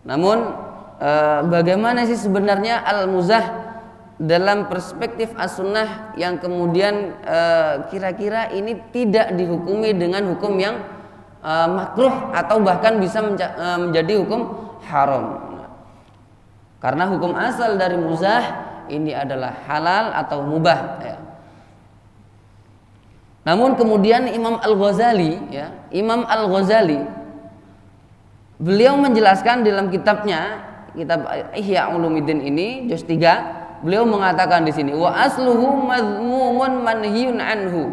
Namun bagaimana sih sebenarnya al-muzah dalam perspektif as-sunnah yang kemudian kira-kira ini tidak dihukumi dengan hukum yang makruh atau bahkan bisa menjadi hukum haram. Karena hukum asal dari muzah ini adalah halal atau mubah ya. Namun kemudian Imam Al-Ghazali Imam Al-Ghazali beliau menjelaskan dalam kitabnya, kitab Ihya Ulumuddin ini juz 3, beliau mengatakan di sini wa asluhu madhmumun manhiyun anhu,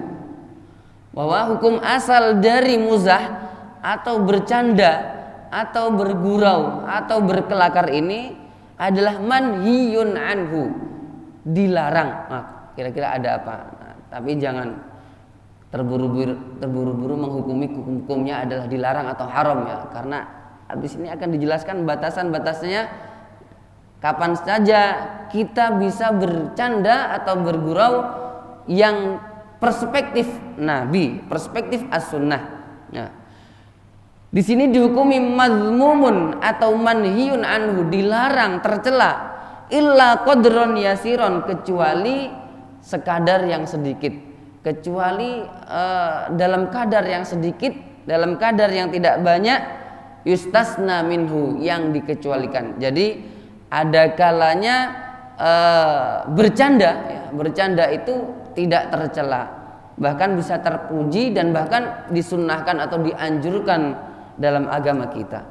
bahwa hukum asal dari muzah atau bercanda atau bergurau atau berkelakar ini adalah manhiyun anhu, dilarang. Nah, kira-kira ada apa? Nah, tapi jangan terburu-buru menghukumi hukumnya adalah dilarang atau haram ya, karena habis ini akan dijelaskan batasan-batasnya kapan saja kita bisa bercanda atau bergurau yang perspektif Nabi, perspektif as-sunnah. Nah, di sini dihukumi mazmumun atau manhiyun anhu, dilarang, tercela, illa qadron yasiron, kecuali sekadar yang sedikit. Kecuali dalam kadar yang sedikit, dalam kadar yang tidak banyak, yustasna minhu, yang dikecualikan. Jadi ada kalanya bercanda itu tidak tercela, bahkan bisa terpuji dan bahkan disunnahkan atau dianjurkan dalam agama kita.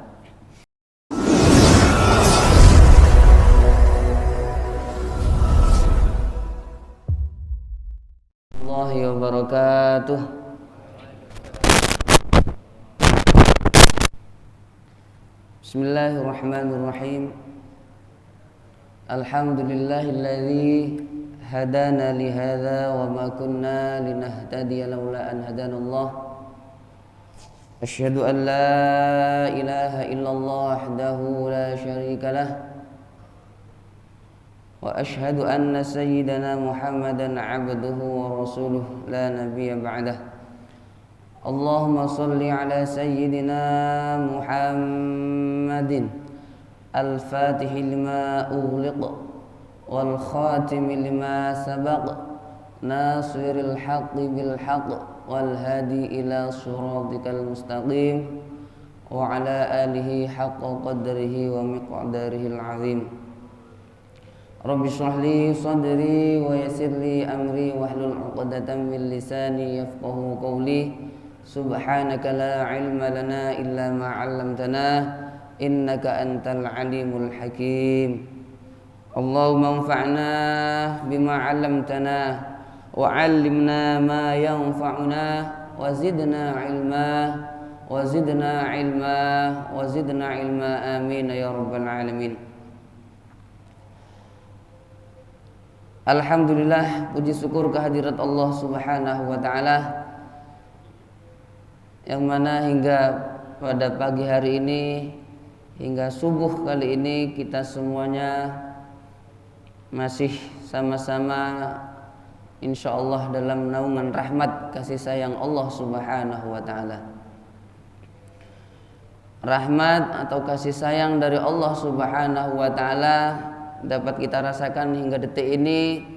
Warahmatullahi wabarakatuh. Bismillahirrahmanirrahim. Alhamdulillahilladzi hadana li hadza wa ma kunna linahtadiya laula an hadanallah. Asyhadu an la ilaha illallah wahdahu la syarika lah. Wa asyhadu anna sayyidana Muhammadan abduhu wa rasuluh la nabiyya ba'dah. Allahumma salli ala sayyidina Muhammadin al-fatihi lima ughliq wal khatimi lima sabaq nasiril haqqi bil haqq wal hadi ila siratikal mustaqim wa ala alihi haqqa qadrihi wa miqdarihil azim. Rabbi shrah li sadri wa yassir li amri wahlul 'uqdatam min lisani yafqahu qawli. Subhanaka la ilma lana illa ma 'allamtana innaka antal alimul hakim. Allahumma anfa'na bima 'allamtana wa 'allimna ma yanfa'una wa zidna 'ilma wa zidna 'ilma wa zidna 'ilma, amin ya rabbal alamin. Alhamdulillah, puji syukur kehadirat Allah Subhanahu wa taala, yang mana hingga pada pagi hari ini, hingga subuh kali ini, kita semuanya masih sama-sama insyaallah dalam naungan rahmat kasih sayang Allah Subhanahu wa taala. Rahmat atau kasih sayang dari Allah Subhanahu wa taala dapat kita rasakan hingga detik ini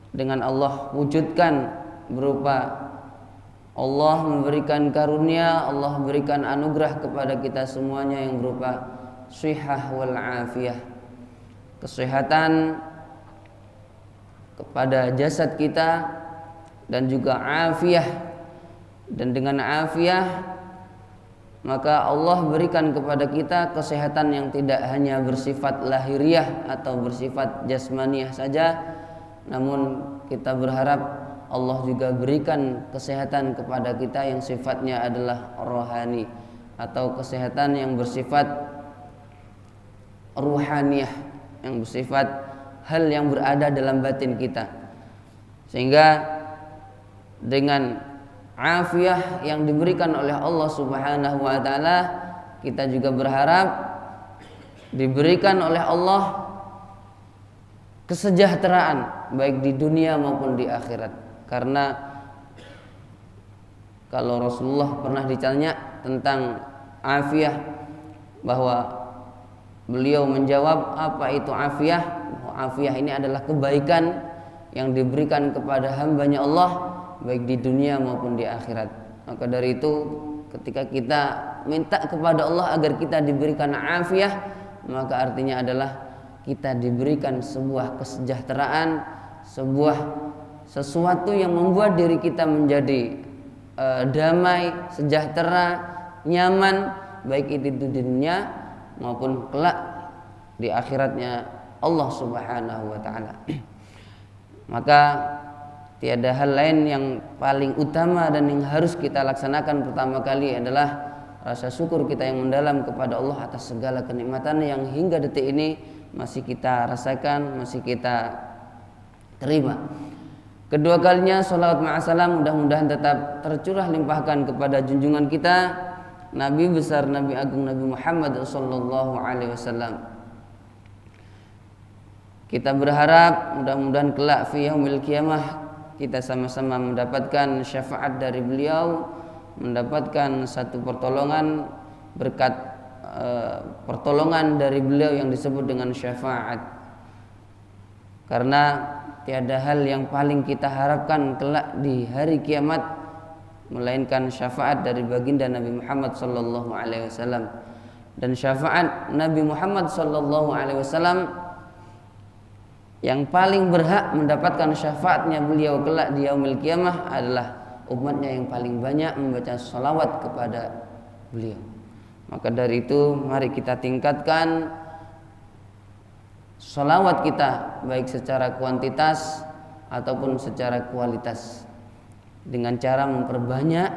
dengan Allah wujudkan berupa Allah memberikan karunia, Allah memberikan anugerah kepada kita semuanya yang berupa shihah wal afiyah, kesehatan kepada jasad kita dan juga afiyah. Dan dengan afiyah maka Allah berikan kepada kita kesehatan yang tidak hanya bersifat lahiriah atau bersifat jasmaniah saja, namun kita berharap Allah juga berikan kesehatan kepada kita yang sifatnya adalah rohani atau kesehatan yang bersifat ruhaniyah, yang bersifat hal yang berada dalam batin kita, sehingga dengan afiyah yang diberikan oleh Allah Subhanahu wa taala, kita juga berharap diberikan oleh Allah kesejahteraan baik di dunia maupun di akhirat. Karena kalau Rasulullah pernah ditanya tentang afiyah, bahwa beliau menjawab, apa itu afiyah? Afiyah ini adalah kebaikan yang diberikan kepada hambanya Allah baik di dunia maupun di akhirat. Maka dari itu ketika kita minta kepada Allah agar kita diberikan afiyah, maka artinya adalah kita diberikan sebuah kesejahteraan, sesuatu yang membuat diri kita menjadi damai, sejahtera, nyaman, baik itu di dunia maupun kelak di akhiratnya Allah Subhanahu wa taala. Maka tiada hal lain yang paling utama dan yang harus kita laksanakan pertama kali adalah rasa syukur kita yang mendalam kepada Allah atas segala kenikmatan yang hingga detik ini masih kita rasakan, masih kita terima. Kedua kalinya salawat ma'asalam mudah-mudahan tetap tercurah limpahkan kepada junjungan kita Nabi besar, Nabi agung, Nabi Muhammad sallallahu alaihi wasallam. Kita berharap mudah-mudahan kelak fi yaumil qiyamah kita sama-sama mendapatkan syafaat dari beliau, mendapatkan satu pertolongan berkat pertolongan dari beliau yang disebut dengan syafaat. Karena tiada hal yang paling kita harapkan kelak di hari kiamat melainkan syafaat dari baginda Nabi Muhammad sallallahu alaihi wasallam. Dan syafaat Nabi Muhammad sallallahu alaihi wasallam yang paling berhak mendapatkan syafaatnya beliau kelak di yaumil qiyamah adalah umatnya yang paling banyak membaca salawat kepada beliau. Maka dari itu mari kita tingkatkan salawat kita baik secara kuantitas ataupun secara kualitas dengan cara memperbanyak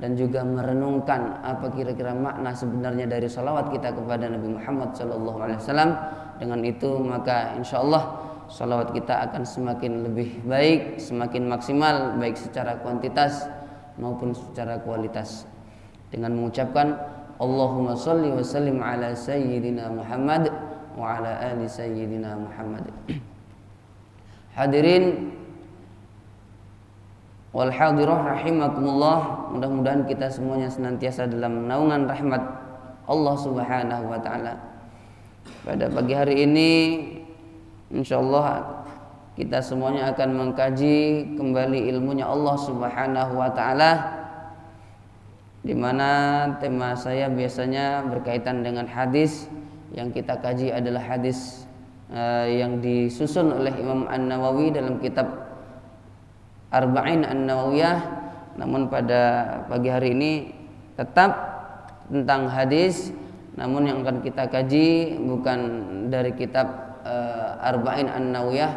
dan juga merenungkan apa kira-kira makna sebenarnya dari salawat kita kepada Nabi Muhammad SAW. Dengan itu maka insyaallah salawat kita akan semakin lebih baik, semakin maksimal baik secara kuantitas maupun secara kualitas. Dengan mengucapkan Allahumma sholli wa sallim ala sayyidina Muhammad wa ala ali sayyidina Muhammad. Hadirin wal hadirah rahimakumullah, mudah-mudahan kita semuanya senantiasa dalam naungan rahmat Allah Subhanahu wa taala. Pada pagi hari ini insyaallah kita semuanya akan mengkaji kembali ilmunya Allah Subhanahu wa taala, di mana tema saya biasanya berkaitan dengan hadis. Yang kita kaji adalah hadis yang disusun oleh Imam An-Nawawi dalam kitab Arba'in An-Nawawiyah. Namun pada pagi hari ini tetap tentang hadis, namun yang akan kita kaji bukan dari kitab Arba'in An-Nawawiyah,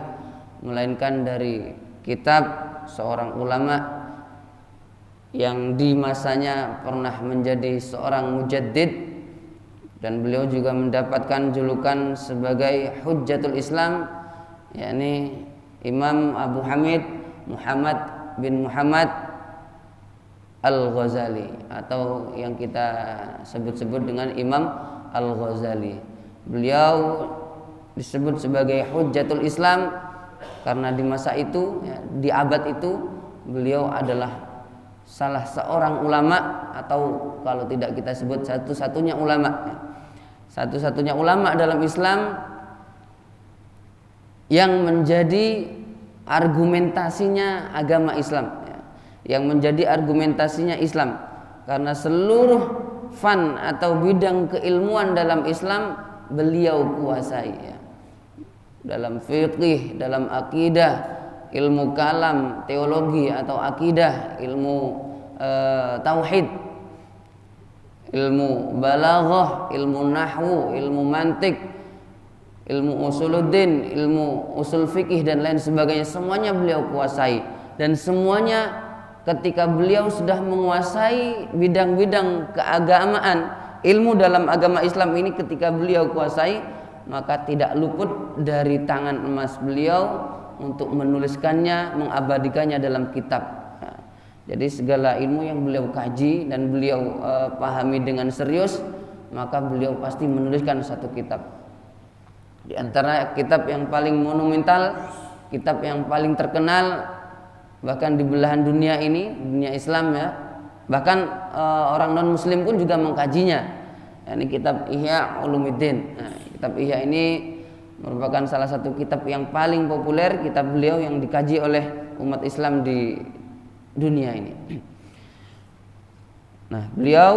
melainkan dari kitab seorang ulama yang di masanya pernah menjadi seorang mujaddid, dan beliau juga mendapatkan julukan sebagai Hujjatul Islam, yakni Imam Abu Hamid Muhammad bin Muhammad Al-Ghazali, atau yang kita sebut-sebut dengan Imam Al-Ghazali. Beliau disebut sebagai Hujjatul Islam karena di masa itu, di abad itu, beliau adalah salah seorang ulama, atau kalau tidak kita sebut satu-satunya ulama, satu-satunya ulama dalam Islam yang menjadi argumentasinya agama Islam, yang menjadi argumentasinya Islam, karena seluruh fan atau bidang keilmuan dalam Islam beliau kuasai, dalam fikih, dalam akidah, ilmu kalam, teologi atau akidah, ilmu tauhid, ilmu balaghah, ilmu nahwu, ilmu mantik, ilmu usuluddin, ilmu usul fikih dan lain sebagainya, semuanya beliau kuasai. Dan semuanya ketika beliau sudah menguasai bidang-bidang keagamaan, ilmu dalam agama Islam ini ketika beliau kuasai, maka tidak luput dari tangan emas beliau untuk menuliskannya, mengabadikannya dalam kitab. Jadi segala ilmu yang beliau kaji dan beliau pahami dengan serius, maka beliau pasti menuliskan satu kitab. Di antara kitab yang paling monumental, kitab yang paling terkenal bahkan di belahan dunia ini, dunia Islam bahkan orang non muslim pun juga mengkajinya. Ini kitab Ihya Ulumuddin. Kitab Ihya ini merupakan salah satu kitab yang paling populer, kitab beliau yang dikaji oleh umat Islam di dunia ini. Nah, beliau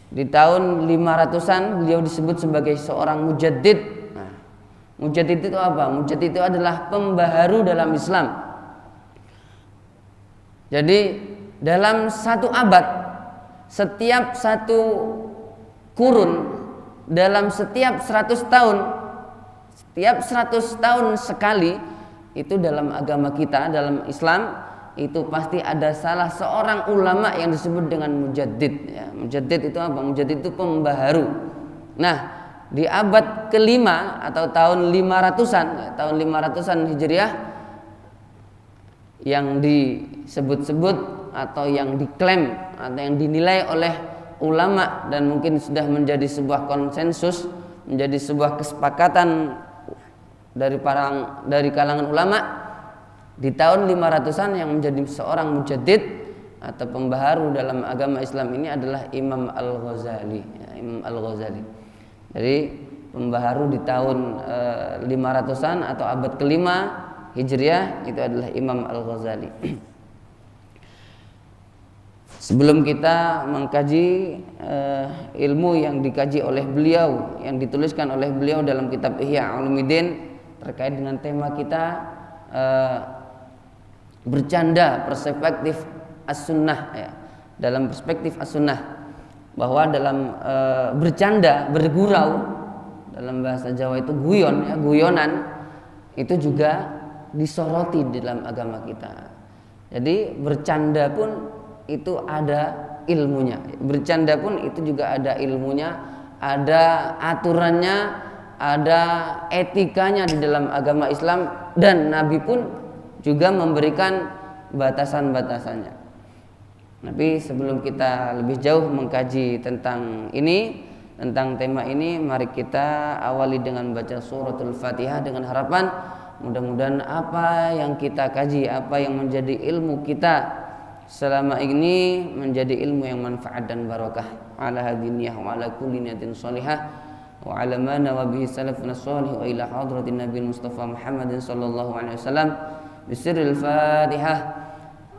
di tahun 500-an beliau disebut sebagai seorang mujaddid. Nah, mujaddid itu apa? Mujaddid itu adalah pembaharu dalam Islam. Jadi dalam satu abad, setiap satu kurun, dalam setiap 100 tahun, setiap 100 tahun sekali, itu dalam agama kita, dalam Islam, itu pasti ada salah seorang ulama yang disebut dengan mujaddid ya. Mujaddid itu apa? Mujaddid itu pembaharu. Nah, di abad kelima atau tahun 500-an ya, tahun 500-an Hijriah, yang disebut-sebut atau yang diklaim atau yang dinilai oleh ulama dan mungkin sudah menjadi sebuah konsensus, menjadi sebuah kesepakatan dari kalangan ulama, di tahun 500-an yang menjadi seorang mujaddid atau pembaharu dalam agama Islam ini adalah Imam Al-Ghazali ya, Imam Al-Ghazali. Jadi pembaharu di tahun 500-an atau abad kelima Hijriah itu adalah Imam Al-Ghazali. Sebelum kita mengkaji ilmu yang dikaji oleh beliau, yang dituliskan oleh beliau dalam kitab Ihya Ulumuddin terkait dengan tema kita, bercanda perspektif as-sunnah ya. Dalam perspektif as-sunnah, bahwa dalam bercanda, bergurau, dalam bahasa Jawa itu guyon ya, guyonan itu juga disoroti dalam agama kita. Jadi bercanda pun itu ada ilmunya. Bercanda pun itu juga ada ilmunya, ada aturannya, ada etikanya di dalam agama Islam, dan Nabi pun juga memberikan batasan-batasannya. Tapi sebelum kita lebih jauh mengkaji tentang ini, tentang tema ini, mari kita awali dengan baca suratul Fatihah dengan harapan mudah-mudahan apa yang kita kaji, apa yang menjadi ilmu kita selama ini menjadi ilmu yang manfaat dan barakah. Ala hadiniyah wa ala kulli niyatin salihah wa ala ma nawa bihi salafuna shalih wa ila hadratin Nabi Mustafa Muhammadin sallallahu alaihi wasallam bisirril Fatihah.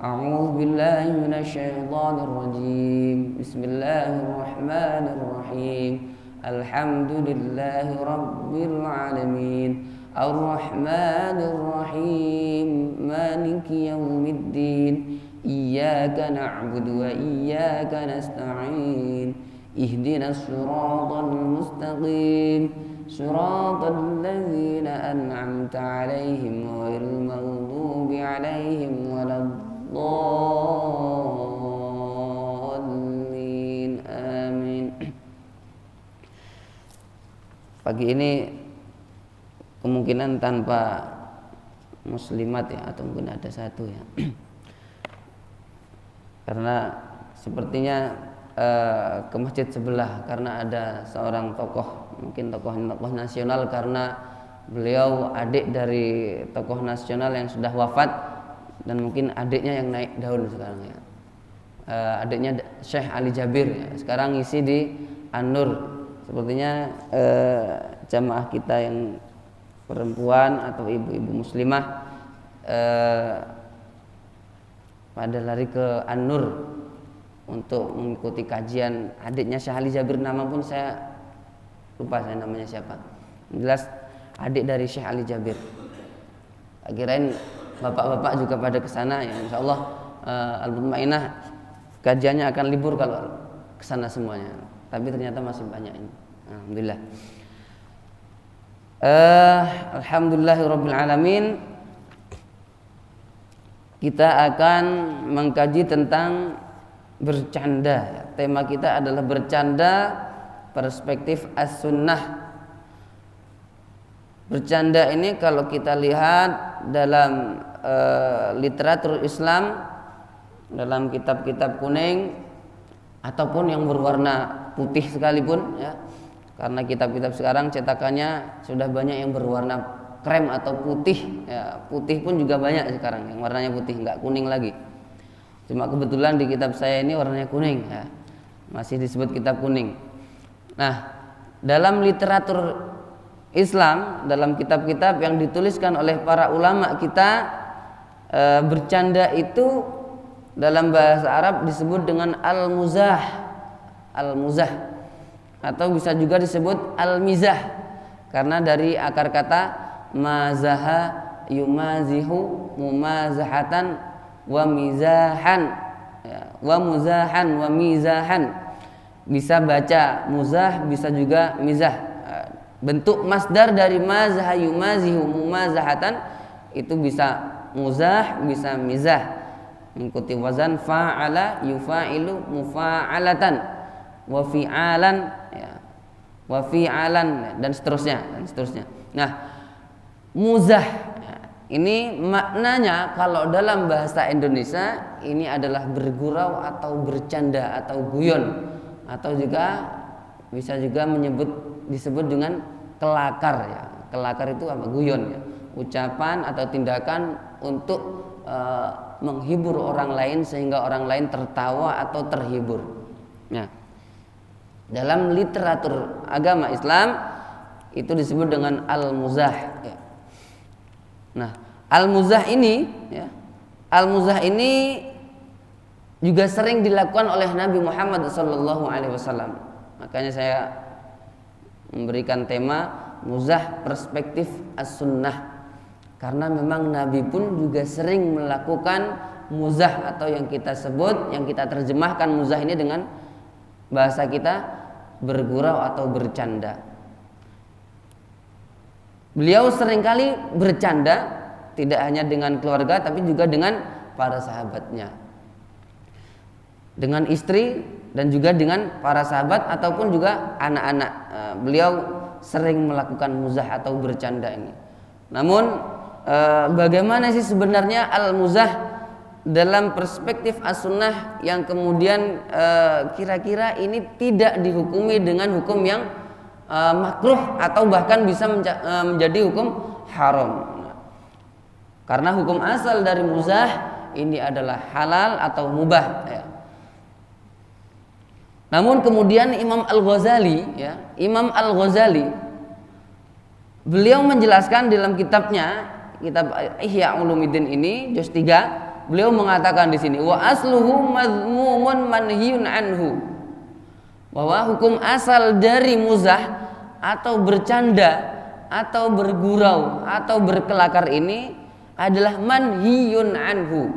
A'udzu billahi minasy syaithanir rajim. Bismillahirrahmanirrahim. Alhamdulillahi rabbil alamin. Ar-Rahmanir Rahim. Maliki yaumiddin. Iyyaka na'budu wa iyyaka nasta'in. Ihdinas siratal mustaqim. Siratal ladzina an'amta 'alaihim ghairil maghdubi 'alaihim waladdallin. Amin. Pagi ini kemungkinan tanpa muslimat ya, atau mungkin ada satu ya. Karena sepertinya ke masjid sebelah, karena ada seorang tokoh, mungkin tokoh nasional, karena beliau adik dari tokoh nasional yang sudah wafat, dan mungkin adiknya yang naik daun sekarang ya. Adiknya Syekh Ali Jabir ya, sekarang ngisi di An-Nur. Sepertinya jamaah kita yang perempuan atau ibu-ibu muslimah pada lari ke An-Nur untuk mengikuti kajian adiknya Syekh Ali Jabir. Nama pun saya lupa, saya namanya siapa. Jelas adik dari Syekh Ali Jabir. Kirain bapak-bapak juga pada kesana ya. Insyaallah Al-Mutmainah kajiannya akan libur kalau kesana semuanya. Tapi ternyata masih banyak ini. Alhamdulillah. Alhamdulillahirabbil alamin. Kita akan mengkaji tentang bercanda. Tema kita adalah bercanda perspektif as-sunnah. Bercanda ini kalau kita lihat dalam literatur Islam, dalam kitab-kitab kuning ataupun yang berwarna putih sekalipun ya. Karena kitab-kitab sekarang cetakannya sudah banyak yang berwarna krem atau putih ya, putih pun juga banyak sekarang yang warnanya putih, nggak kuning lagi. Cuma kebetulan di kitab saya ini warnanya kuning ya, masih disebut kitab kuning. Nah, dalam literatur Islam, dalam kitab-kitab yang dituliskan oleh para ulama kita, bercanda itu dalam bahasa Arab disebut dengan al-muzah, atau bisa juga disebut al-mizah, karena dari akar kata mazaha yumazihu mumazahatan wa mizahan, wa muzahan wa mizahan. Bisa baca muzah, bisa juga mizah. Bentuk masdar dari mazaha yumazihu mumazahatan itu bisa muzah, bisa mizah, mengikuti wazan fa'ala yufa'ilu mufa'alatan wa fi'alan, wa fi'alan, dan seterusnya. Nah, muzah ini maknanya kalau dalam bahasa Indonesia ini adalah bergurau atau bercanda atau guyon, atau juga bisa juga disebut dengan kelakar ya. Kelakar itu apa? Guyon ya. Ucapan atau tindakan untuk menghibur orang lain sehingga orang lain tertawa atau terhibur. Nah, dalam literatur agama Islam itu disebut dengan al-muzah ya. Nah, al-muzah ini ya, al-muzah ini juga sering dilakukan oleh Nabi Muhammad SAW. Makanya saya memberikan tema muzah perspektif as-sunnah, karena memang Nabi pun juga sering melakukan muzah, atau yang kita sebut, yang kita terjemahkan muzah ini dengan bahasa kita bergurau atau bercanda. Beliau seringkali bercanda tidak hanya dengan keluarga tapi juga dengan para sahabatnya, dengan istri dan juga dengan para sahabat ataupun juga anak-anak. Beliau sering melakukan muzah atau bercanda ini. Namun bagaimana sih sebenarnya al-muzah dalam perspektif as-sunnah yang kemudian kira-kira ini tidak dihukumi dengan hukum yang makruh atau bahkan bisa menjadi hukum haram. Karena hukum asal dari muzah ini adalah halal atau mubah ya. Namun kemudian Imam Al-Ghazali beliau menjelaskan dalam kitabnya, kitab Ihya Ulumuddin ini juz 3, beliau mengatakan di sini wa asluhu madhmumun manhiyun anhu, bahwa hukum asal dari muzah atau bercanda atau bergurau atau berkelakar ini adalah manhiyun anhu,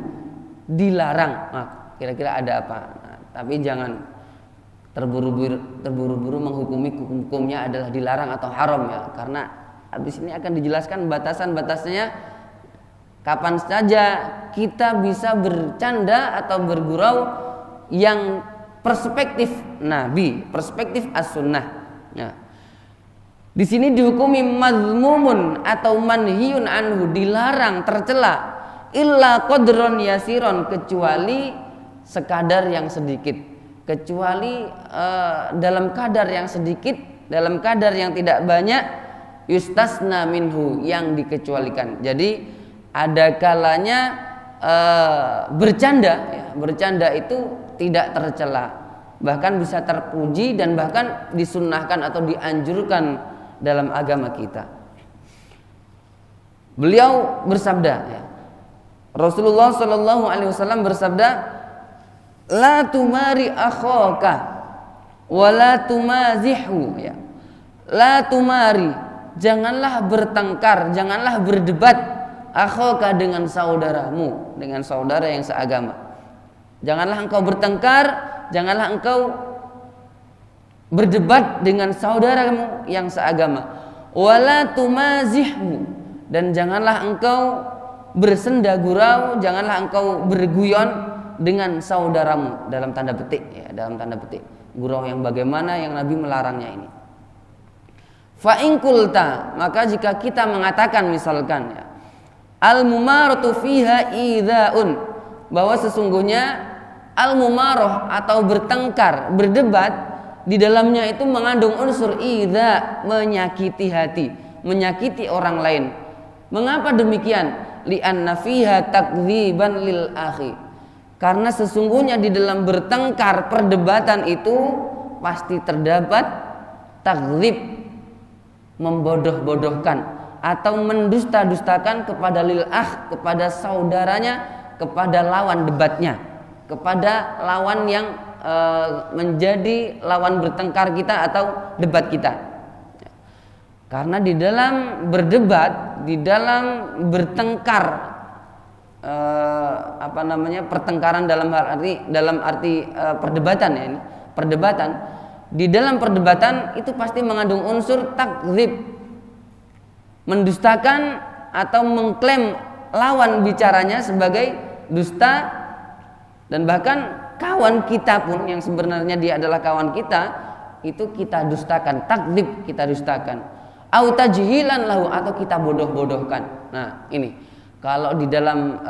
dilarang. Nah, kira-kira ada apa? Nah, tapi jangan terburu-buru menghukumi hukumnya adalah dilarang atau haram ya, karena habis ini akan dijelaskan batasan-batasnya, kapan saja kita bisa bercanda atau bergurau yang perspektif Nabi, perspektif as-sunnah. Nah, di sini dihukumi mazmumun atau manhiyun anhu, dilarang, tercela, illa qadron yasiron, kecuali sekadar yang sedikit. Kecuali dalam kadar yang sedikit, dalam kadar yang tidak banyak, yustasna minhu, yang dikecualikan. Jadi ada kalanya bercanda ya, bercanda itu tidak tercela, bahkan bisa terpuji dan bahkan disunnahkan atau dianjurkan dalam agama kita. Beliau bersabda ya, Rasulullah SAW bersabda, la tumari akhaka wa la tumazihu ya. La tumari, janganlah bertengkar, janganlah berdebat, akhaka, dengan saudaramu, dengan saudara yang seagama. Janganlah engkau bertengkar, janganlah engkau berdebat dengan saudaramu yang seagama. Wala tumazihu, dan janganlah engkau bersenda gurau, janganlah engkau berguyon dengan saudaramu, dalam tanda petik ya, dalam tanda petik gurau yang bagaimana yang Nabi melarangnya ini. Fa in qulta, maka jika kita mengatakan misalkan ya, al mumaratu fiha idzaun, bahwa sesungguhnya al mumaroh atau bertengkar, berdebat, di dalamnya itu mengandung unsur idza, menyakiti hati, menyakiti orang lain. Mengapa demikian? Li'anna fiha takdziban lil akhi, karena sesungguhnya di dalam bertengkar, perdebatan itu pasti terdapat takdzib, membodoh-bodohkan atau mendusta-dustakan kepada kepada saudaranya, kepada lawan debatnya, kepada lawan yang menjadi lawan bertengkar kita atau debat kita. Karena di dalam berdebat, di dalam bertengkar, pertengkaran dalam arti perdebatan ya, ini perdebatan, di dalam perdebatan itu pasti mengandung unsur takdzib, mendustakan atau mengklaim lawan bicaranya sebagai dusta, dan bahkan kawan kita pun yang sebenarnya dia adalah kawan kita itu kita dustakan, takdzib, kita dustakan, au tajhilan lahu, atau kita bodoh-bodohkan. Nah, ini kalau di dalam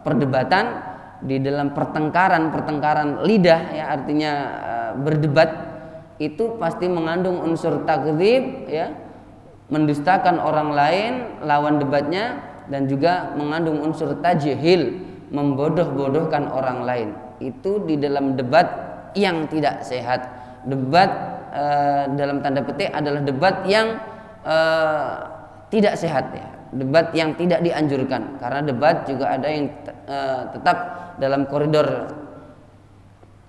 perdebatan, di dalam pertengkaran lidah ya, artinya berdebat, itu pasti mengandung unsur takdzib ya, mendustakan orang lain, lawan debatnya, dan juga mengandung unsur tajhil, membodoh-bodohkan orang lain. Itu di dalam debat yang tidak sehat. Debat dalam tanda petik adalah debat yang tidak sehat ya, debat yang tidak dianjurkan, karena debat juga ada yang tetap dalam koridor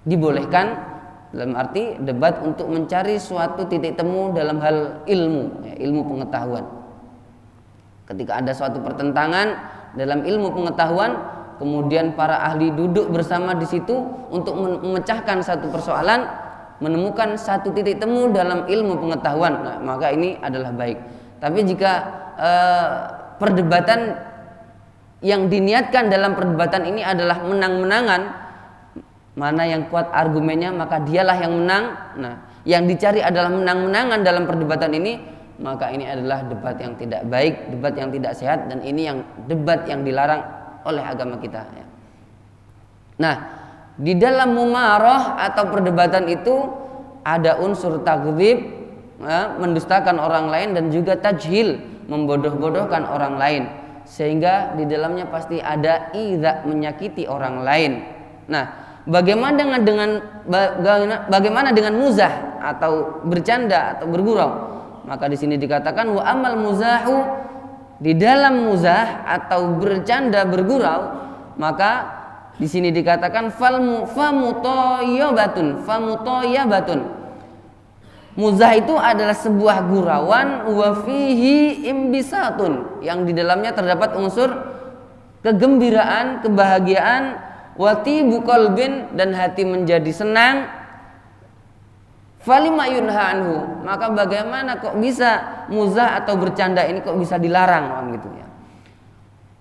dibolehkan, dalam arti debat untuk mencari suatu titik temu dalam hal ilmu ya, ilmu pengetahuan. Ketika ada suatu pertentangan dalam ilmu pengetahuan, kemudian para ahli duduk bersama di situ untuk memecahkan satu persoalan, menemukan satu titik temu dalam ilmu pengetahuan. Nah, maka ini adalah baik. Tapi jika perdebatan yang diniatkan dalam perdebatan ini adalah menang-menangan, mana yang kuat argumennya maka dialah yang menang. Nah, yang dicari adalah menang-menangan dalam perdebatan ini, maka ini adalah debat yang tidak baik, debat yang tidak sehat, dan ini yang debat yang dilarang oleh agama kita ya. Nah, di dalam mumarah atau perdebatan itu ada unsur takdzib ya, mendustakan orang lain, dan juga tajhil, membodoh-bodohkan orang lain, sehingga di dalamnya pasti ada idza, menyakiti orang lain. Nah, bagaimana dengan muzah atau bercanda atau bergurau? Maka di sini dikatakan wa amal muzahu, di dalam muzah atau bercanda bergurau, maka di sini dikatakan famutoyabatun. Muzah itu adalah sebuah gurauan, wa fihi imbisatun, yang di dalamnya terdapat unsur kegembiraan, kebahagiaan, wa tibu qalbin, dan hati menjadi senang. Falima yunha anhu, maka bagaimana kok bisa muzah atau bercanda ini kok bisa dilarang gitu ya.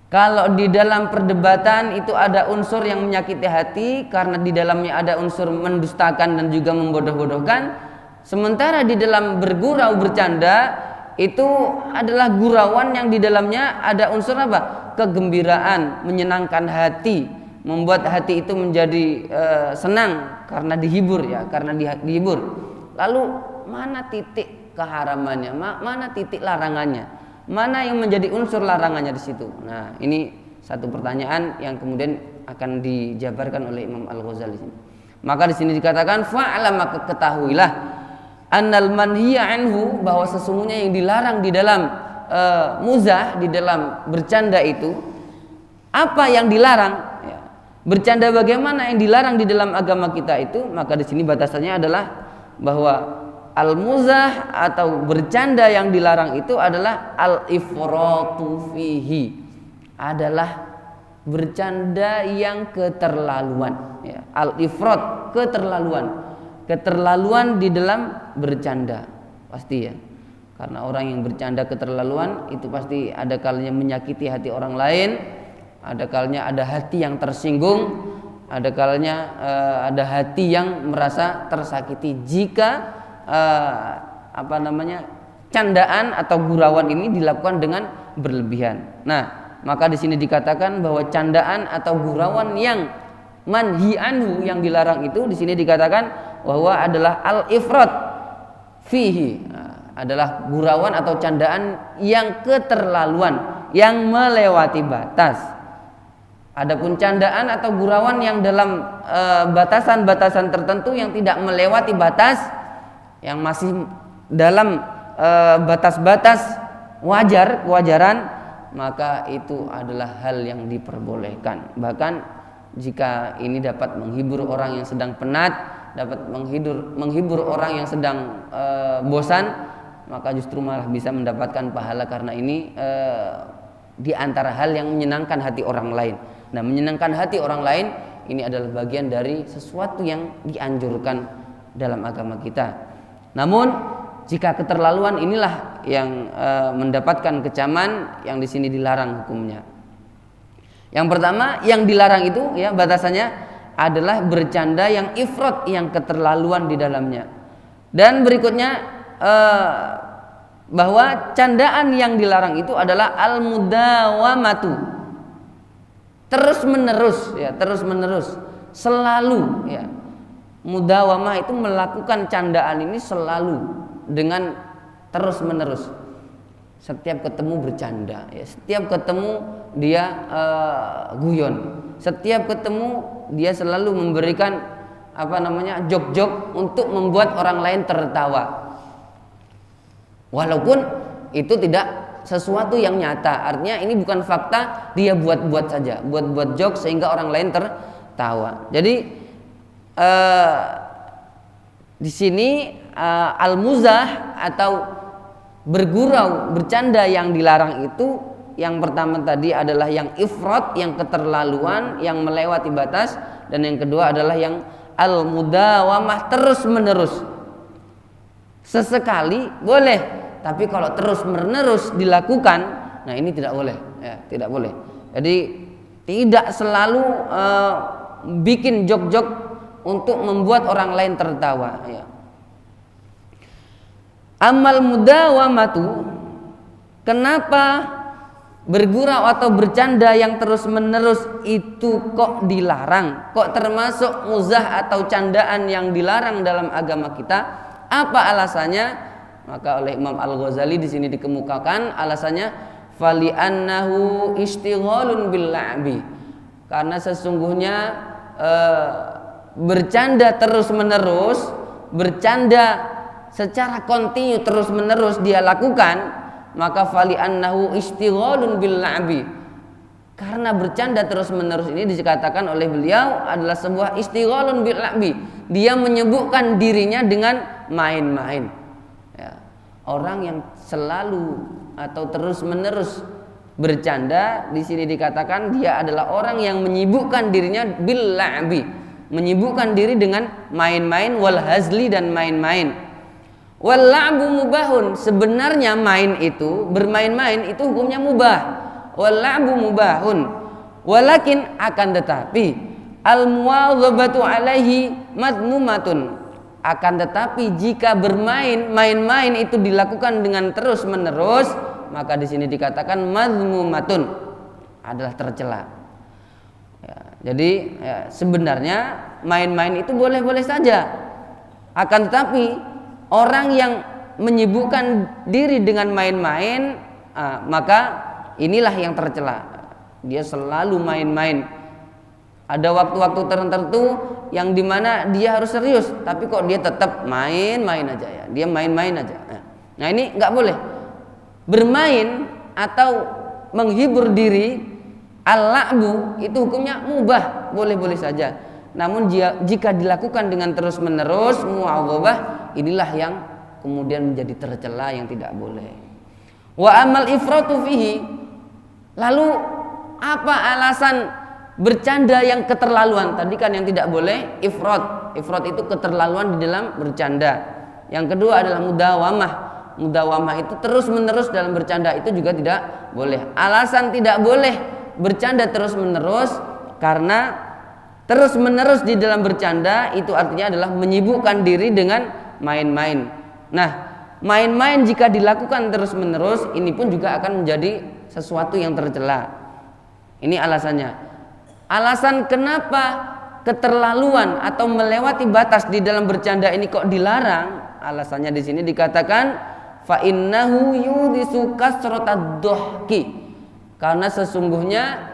Kalau di dalam perdebatan itu ada unsur yang menyakiti hati karena di dalamnya ada unsur mendustakan dan juga membodoh-bodohkan, sementara di dalam bergurau bercanda itu adalah gurauan yang di dalamnya ada unsur apa? Kegembiraan, menyenangkan hati, membuat hati itu menjadi senang karena dihibur ya, karena dihibur. Lalu mana titik keharamannya? Mana titik larangannya? Mana yang menjadi unsur larangannya di situ? Nah, ini satu pertanyaan yang kemudian akan dijabarkan oleh Imam Al-Ghazali. Maka di sini dikatakan fa'lam, maka ketahuilah annal manhiya anhu, bahwa sesungguhnya yang dilarang di dalam muzah, di dalam bercanda itu, apa yang dilarang? Ya. Bercanda bagaimana yang dilarang di dalam agama kita itu? Maka di sini batasannya adalah bahwa al-muzah atau bercanda yang dilarang itu adalah al-ifratu fihi, adalah bercanda yang keterlaluan ya. Al-ifrat, keterlaluan di dalam bercanda pasti ya, karena orang yang bercanda keterlaluan itu pasti ada kalanya menyakiti hati orang lain, ada kalanya ada hati yang tersinggung, ada kalanya ada hati yang merasa tersakiti jika candaan atau gurauan ini dilakukan dengan berlebihan. Nah, maka di sini dikatakan bahwa candaan atau gurauan yang manhi anhu, yang dilarang itu di sini dikatakan bahwa adalah al-ifrat fihi, adalah gurauan atau candaan yang keterlaluan, yang melewati batas. Adapun candaan atau gurauan yang dalam batasan-batasan tertentu yang tidak melewati batas, yang masih dalam batas-batas kewajaran, maka itu adalah hal yang diperbolehkan. Bahkan jika ini dapat menghibur orang yang sedang penat, dapat menghibur orang yang sedang bosan, maka justru malah bisa mendapatkan pahala karena ini di antara hal yang menyenangkan hati orang lain. Nah, menyenangkan hati orang lain ini adalah bagian dari sesuatu yang dianjurkan dalam agama kita. Namun jika keterlaluan inilah yang mendapatkan kecaman, yang di sini dilarang hukumnya. Yang pertama yang dilarang itu ya batasannya adalah bercanda yang ifrat, yang keterlaluan di dalamnya. Dan berikutnya bahwa candaan yang dilarang itu adalah al-mudawamatu, terus menerus, selalu ya. Mudawamah itu melakukan candaan ini selalu dengan terus menerus. Setiap ketemu bercanda ya. Setiap ketemu dia guyon. Setiap ketemu dia selalu memberikan jok-jok untuk membuat orang lain tertawa. Walaupun itu tidak sesuatu yang nyata. Artinya ini bukan fakta, dia buat-buat saja, buat-buat jok sehingga orang lain tertawa. Jadi di sini al-muzah atau bergurau, bercanda yang dilarang itu yang pertama tadi adalah yang ifrat, yang keterlaluan, yang melewati batas, dan yang kedua adalah yang al-mudawamah, terus menerus. Sesekali boleh, tapi kalau terus menerus dilakukan, nah ini tidak boleh ya, tidak boleh. Jadi tidak selalu bikin jok-jok untuk membuat orang lain tertawa ya. Amal mudawamatu, kenapa bergurau atau bercanda yang terus menerus itu kok dilarang, kok termasuk muzah atau candaan yang dilarang dalam agama kita? Apa alasannya? Maka oleh Imam Al-Ghazali di sini dikemukakan alasannya fali annahu istighalun bil la'bi, karena sesungguhnya bercanda terus menerus, bercanda secara kontinu terus menerus dia lakukan, maka fali annahu istighalun bil la'bi, karena bercanda terus menerus ini dikatakan oleh beliau adalah sebuah istighalun bil la'bi, dia menyibukkan dirinya dengan main-main ya. Orang yang selalu atau terus menerus bercanda di sini dikatakan dia adalah orang yang menyibukkan dirinya bil la'bi, menyibukkan diri dengan main-main, wal hazli, dan main-main. Wal la'bu mubahun, sebenarnya main itu, bermain-main itu hukumnya mubah. Wal la'bu mubahun, walakin akan tetapi al muwadhabatu alaihi madmumatun, akan tetapi jika main-main itu dilakukan dengan terus menerus, maka di sini dikatakan madmumatun, adalah tercela. Ya, jadi ya, sebenarnya main-main itu boleh-boleh saja. Akan tetapi orang yang menyibukkan diri dengan main-main, maka inilah yang tercela. Dia selalu main-main. Ada waktu-waktu tertentu yang dimana dia harus serius, tapi kok dia tetap main-main aja ya. Dia main-main aja. Nah ini nggak boleh. Bermain atau menghibur diri, al-la'bu itu hukumnya mubah, boleh-boleh saja. Namun jika dilakukan dengan terus-menerus, mu'adzabah, inilah yang kemudian menjadi tercela, yang tidak boleh. Wa amal ifratu fihi, lalu apa alasan bercanda yang keterlaluan? Tadi kan yang tidak boleh ifrat. Ifrat itu keterlaluan di dalam bercanda. Yang kedua adalah mudawamah. Mudawamah itu terus-menerus dalam bercanda, itu juga tidak boleh. Alasan tidak boleh bercanda terus-menerus karena terus-menerus di dalam bercanda itu artinya adalah menyibukkan diri dengan main-main. Nah, main-main jika dilakukan terus-menerus ini pun juga akan menjadi sesuatu yang tercela. Ini alasannya. Alasan kenapa keterlaluan atau melewati batas di dalam bercanda ini kok dilarang? Alasannya di sini dikatakan fa innahu yudisu kasratad dhahki, karena sesungguhnya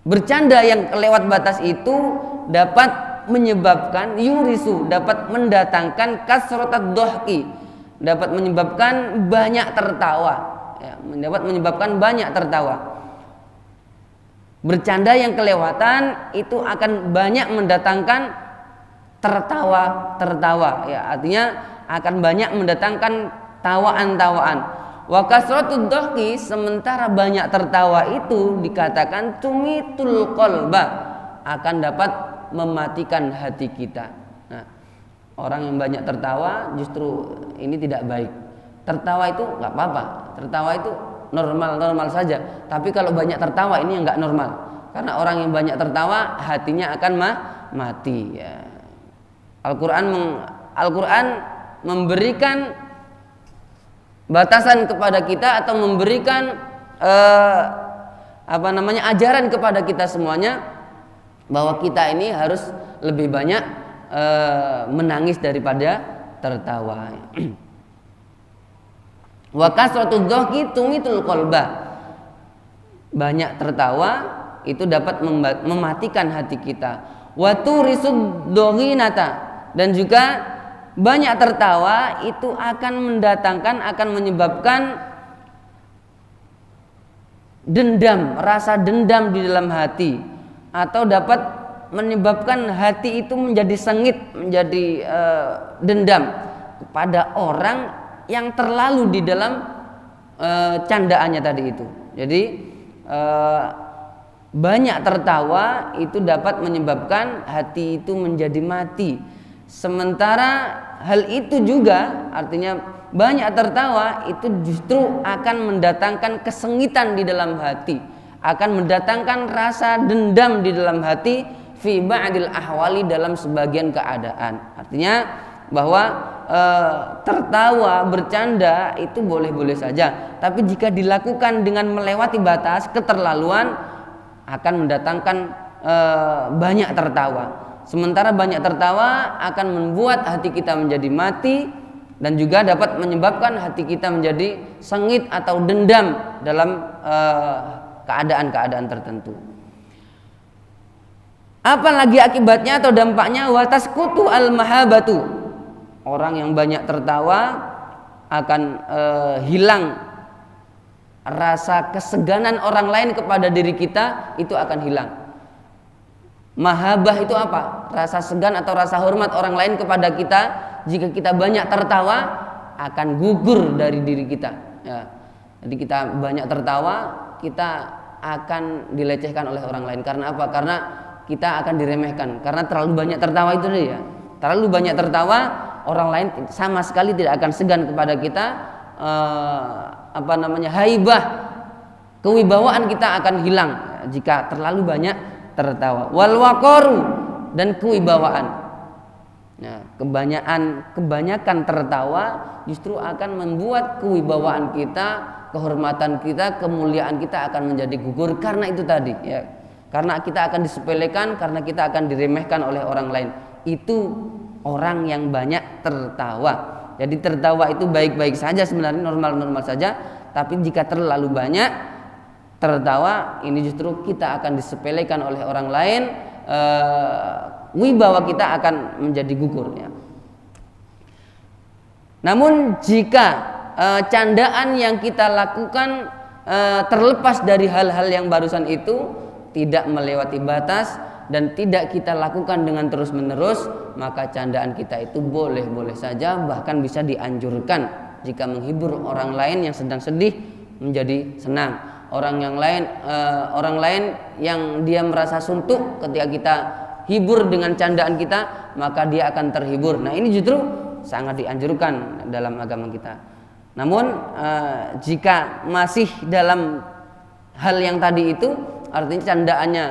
bercanda yang lewat batas itu dapat menyebabkan yurisu, dapat mendatangkan kasratad dhahki, dapat menyebabkan banyak tertawa, ya, dapat menyebabkan banyak tertawa. Bercanda yang kelewatan itu akan banyak mendatangkan tertawa, ya, artinya akan banyak mendatangkan tawaan-tawaan. Wa kasratud dhahki, sementara banyak tertawa itu dikatakan tumitul qalba, akan dapat mematikan hati kita. Nah, orang yang banyak tertawa justru ini tidak baik. Tertawa itu nggak apa-apa, tertawa itu normal saja. Tapi kalau banyak tertawa ini yang nggak normal, karena orang yang banyak tertawa hatinya akan mati. Ya. Al-Quran memberikan batasan kepada kita atau memberikan ajaran kepada kita semuanya bahwa kita ini harus lebih banyak menangis daripada tertawa. Wa kasratud dhahki tumitul qalba. Banyak tertawa itu dapat mematikan hati kita. Wa turisud doghinata, dan juga banyak tertawa itu akan menyebabkan dendam, rasa dendam di dalam hati, atau dapat menyebabkan hati itu menjadi sengit, menjadi dendam kepada orang yang terlalu di dalam candaannya tadi itu. Jadi banyak tertawa itu dapat menyebabkan hati itu menjadi mati. Sementara hal itu juga artinya banyak tertawa itu justru akan mendatangkan kesengitan di dalam hati, akan mendatangkan rasa dendam di dalam hati fi ba'dil ahwali, dalam sebagian keadaan. Artinya bahwa tertawa, bercanda itu boleh-boleh saja, tapi jika dilakukan dengan melewati batas, keterlaluan, akan mendatangkan banyak tertawa. Sementara banyak tertawa akan membuat hati kita menjadi mati, dan juga dapat menyebabkan hati kita menjadi sengit atau dendam dalam keadaan-keadaan tertentu. Apalagi akibatnya atau dampaknya, wa tasqutu al-mahabatu. Orang yang banyak tertawa akan hilang rasa keseganan orang lain kepada diri kita, itu akan hilang. Mahabah itu apa? Rasa segan atau rasa hormat orang lain kepada kita, jika kita banyak tertawa akan gugur dari diri kita. Ya. Jadi kita banyak tertawa, kita akan dilecehkan oleh orang lain. Karena apa? Karena kita akan diremehkan. Karena terlalu banyak tertawa itu ya. Terlalu banyak tertawa, orang lain sama sekali tidak akan segan kepada kita. Haibah, kewibawaan kita akan hilang jika terlalu banyak tertawa. Wal waqaru, dan kewibawaan. Nah, kebanyakan tertawa justru akan membuat kewibawaan kita, kehormatan kita, kemuliaan kita akan menjadi gugur karena itu tadi, ya. Karena kita akan disepelekan, karena kita akan diremehkan oleh orang lain. Itu orang yang banyak tertawa. Jadi tertawa itu baik-baik saja sebenarnya, normal-normal saja, tapi jika terlalu banyak tertawa, ini justru kita akan disepelekan oleh orang lain, wibawa kita akan menjadi gugur, ya. Namun jika candaan yang kita lakukan terlepas dari hal-hal yang barusan itu, tidak melewati batas dan tidak kita lakukan dengan terus-menerus, maka candaan kita itu boleh-boleh saja, bahkan bisa dianjurkan jika menghibur orang lain yang sedang sedih menjadi senang. Orang lain yang dia merasa suntuk, ketika kita hibur dengan candaan kita, maka dia akan terhibur. Nah, ini justru sangat dianjurkan dalam agama kita. Namun jika masih dalam hal yang tadi itu, artinya candaannya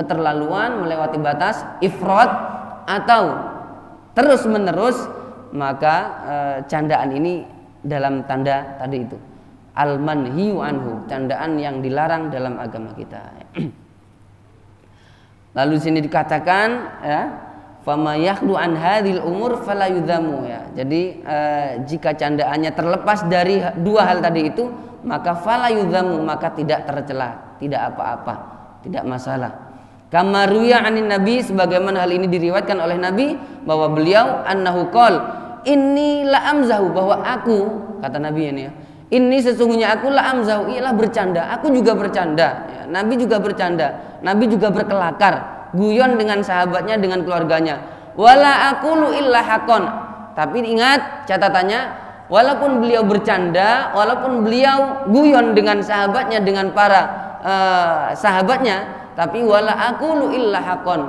keterlaluan, melewati batas, ifrat, atau terus menerus, maka candaan ini dalam tanda tadi itu al-manhiyu anhu, candaan yang dilarang dalam agama kita. Lalu sini dikatakan, ya, fama yakhlu an hadhil umur fala yudhamu, ya. Jadi jika candaannya terlepas dari dua hal tadi itu, maka fala yudhamu, maka tidak tercela, tidak apa-apa, tidak masalah. Kama ruya anin Nabi, sebagaimana hal ini diriwayatkan oleh Nabi bahwa beliau annahu qol, inni la amzahu, bahwa aku, kata Nabi ini ya, ini sesungguhnya aku la amzahu, ialah bercanda, aku juga bercanda ya, Nabi juga bercanda, Nabi juga berkelakar, guyon dengan sahabatnya, dengan keluarganya. Wala aqulu illa haqqan, tapi ingat catatannya, walaupun beliau bercanda, walaupun beliau guyon dengan sahabatnya, dengan para sahabatnya, tapi wala aqulu illa haqqan,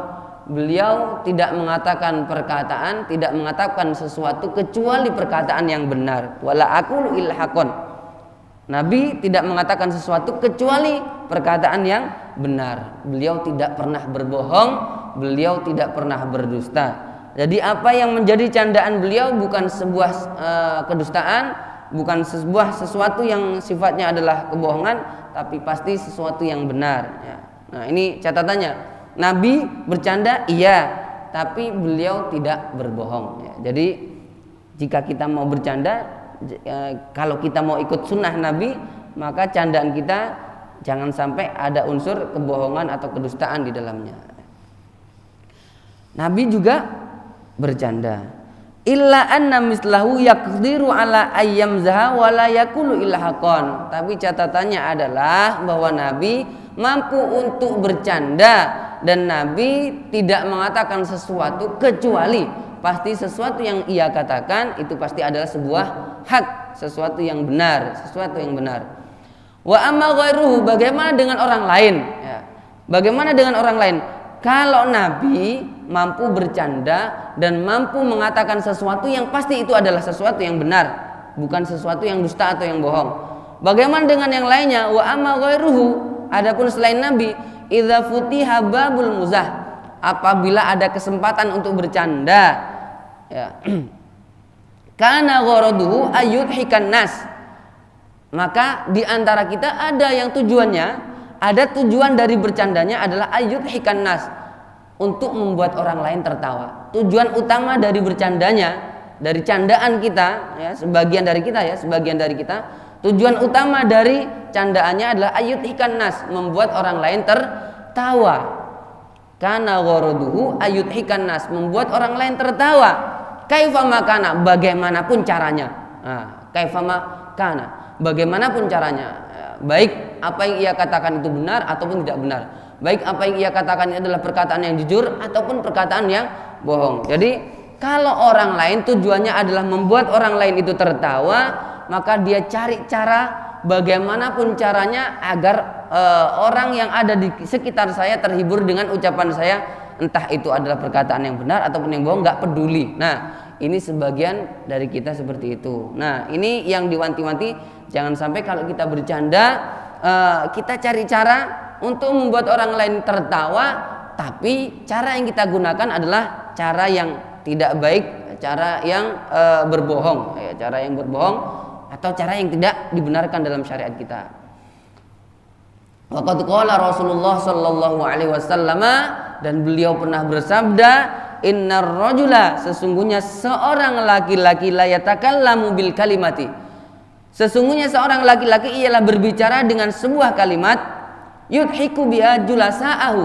beliau tidak mengatakan perkataan, tidak mengatakan sesuatu kecuali perkataan yang benar. Wala aqulu illa haqqan, Nabi tidak mengatakan sesuatu kecuali perkataan yang benar. Beliau tidak pernah berbohong, beliau tidak pernah berdusta. Jadi apa yang menjadi candaan beliau bukan sebuah kedustaan, bukan sebuah sesuatu yang sifatnya adalah kebohongan, tapi pasti sesuatu yang benar ya. Nah, ini catatannya, Nabi bercanda iya, tapi beliau tidak berbohong ya. Jadi jika kita mau bercanda, kalau kita mau ikut sunnah Nabi, maka candaan kita jangan sampai ada unsur kebohongan atau kedustaan di dalamnya. Nabi juga bercanda. Illa anna mislahu yaqdiru ala ayyamzaha wa la yaqulu illa haqqan. Tapi catatannya adalah bahwa Nabi mampu untuk bercanda, dan Nabi tidak mengatakan sesuatu kecuali pasti sesuatu yang ia katakan itu pasti adalah sebuah hak, sesuatu yang benar, sesuatu yang benar. Wa amma ghairuhu, bagaimana dengan orang lain ya. Bagaimana dengan orang lain? Kalau Nabi mampu bercanda dan mampu mengatakan sesuatu yang pasti itu adalah sesuatu yang benar, bukan sesuatu yang dusta atau yang bohong. Bagaimana dengan yang lainnya? Wa amma ghairuhu, adapun selain Nabi, idza futiha babul muzah, apabila ada kesempatan untuk bercanda ya, kana gharaduhu ayyudhikan nas, maka di antara kita ada yang tujuannya, ada tujuan dari bercandanya adalah ayyudhikan nas, untuk membuat orang lain tertawa. Tujuan utama dari bercandanya, dari candaan kita ya, sebagian dari kita, tujuan utama dari candaannya adalah ayyudhikan nas, membuat orang lain tertawa. Kana gharaduhu ayyudhikan nas, membuat orang lain tertawa. Kaifa makana, bagaimanapun caranya. Nah, kaifa makana, bagaimanapun caranya. Baik apa yang ia katakan itu benar ataupun tidak benar. Baik apa yang ia katakan ini adalah perkataan yang jujur ataupun perkataan yang bohong. Jadi kalau orang lain tujuannya adalah membuat orang lain itu tertawa, maka dia cari cara bagaimanapun caranya agar orang yang ada di sekitar saya terhibur dengan ucapan saya, entah itu adalah perkataan yang benar ataupun yang bohong, nggak peduli. Nah, ini sebagian dari kita seperti itu. Nah, ini yang diwanti-wanti, jangan sampai kalau kita bercanda kita cari cara untuk membuat orang lain tertawa, tapi cara yang kita gunakan adalah cara yang tidak baik, cara yang berbohong, cara yang berbohong atau cara yang tidak dibenarkan dalam syariat kita. Waqad qala Rasulullah sallallahu alaihi wasallam, dan beliau pernah bersabda, innar rajula, sesungguhnya seorang laki-laki la yatakallamu bil kalimati, sesungguhnya seorang laki-laki ialah berbicara dengan sebuah kalimat, yudhiku biha julasa'ahu,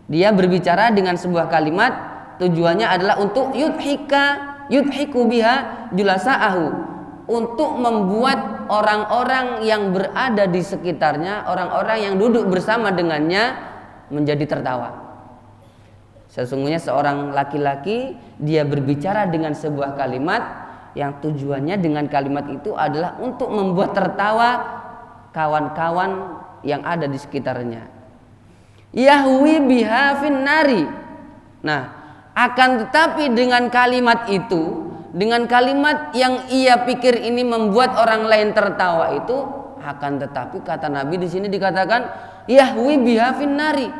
dia berbicara dengan sebuah kalimat tujuannya adalah untuk yudhiku biha julasa'ahu, untuk membuat orang-orang yang berada di sekitarnya, orang-orang yang duduk bersama dengannya menjadi tertawa. Sesungguhnya seorang laki-laki dia berbicara dengan sebuah kalimat yang tujuannya dengan kalimat itu adalah untuk membuat tertawa kawan-kawan yang ada di sekitarnya. Yahwi biha finnari. Nah, akan tetapi dengan kalimat itu, dengan kalimat yang ia pikir ini membuat orang lain tertawa itu, akan tetapi kata Nabi di sini dikatakan yahwi biha finnari.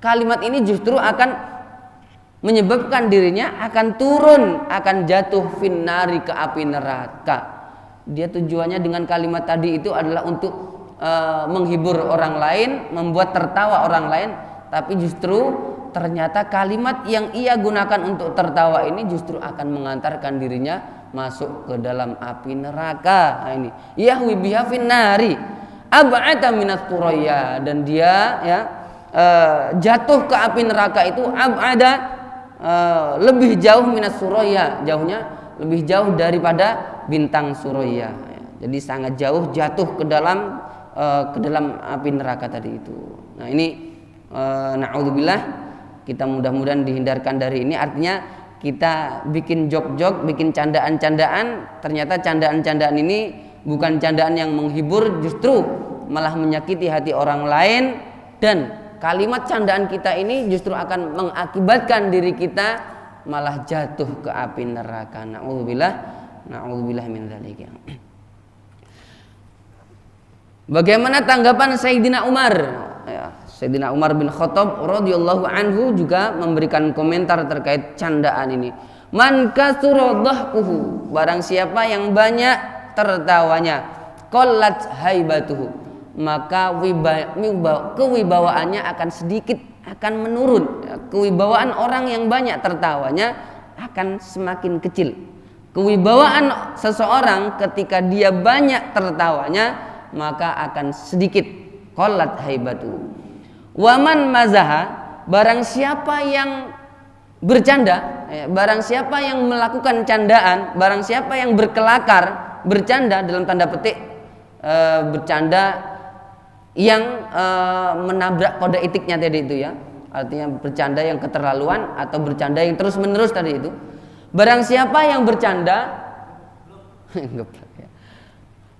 Kalimat ini justru akan menyebabkan dirinya akan turun, akan jatuh finnari, ke api neraka. Dia tujuannya dengan kalimat tadi itu adalah untuk menghibur orang lain, membuat tertawa orang lain, tapi justru ternyata kalimat yang ia gunakan untuk tertawa ini justru akan mengantarkan dirinya masuk ke dalam api neraka. Nah, ini yahwi biha finnari ab'ata minat turaya, dan dia ya jatuh ke api neraka itu abada, lebih jauh minas suraya, jauhnya lebih jauh daripada bintang suraya. Jadi sangat jauh jatuh ke dalam api neraka tadi itu. Nah ini na'udzubillah, kita mudah-mudahan dihindarkan dari ini. Artinya kita bikin jok-jok, bikin candaan-candaan, ternyata candaan-candaan ini bukan candaan yang menghibur, justru malah menyakiti hati orang lain, dan kalimat candaan kita ini justru akan mengakibatkan diri kita malah jatuh ke api neraka. Na'udzubillah min dzalik. Bagaimana tanggapan Sayyidina Umar? Ya, Sayyidina Umar bin Khattab radhiyallahu anhu juga memberikan komentar terkait candaan ini. Man kasura dhahkuhu, barang siapa yang banyak tertawanya, qallat haibatuhu, maka kewibawaannya akan sedikit, akan menurun. Kewibawaan orang yang banyak tertawanya akan semakin kecil. Kewibawaan seseorang ketika dia banyak tertawanya maka akan sedikit. Qallat haibatuhu. Waman mazaha, barang siapa yang bercanda, barang siapa yang melakukan candaan, barang siapa yang berkelakar, bercanda dalam tanda petik, bercanda yang menabrak kode etiknya tadi itu ya, artinya bercanda yang keterlaluan atau bercanda yang terus menerus tadi itu. Barang siapa yang bercanda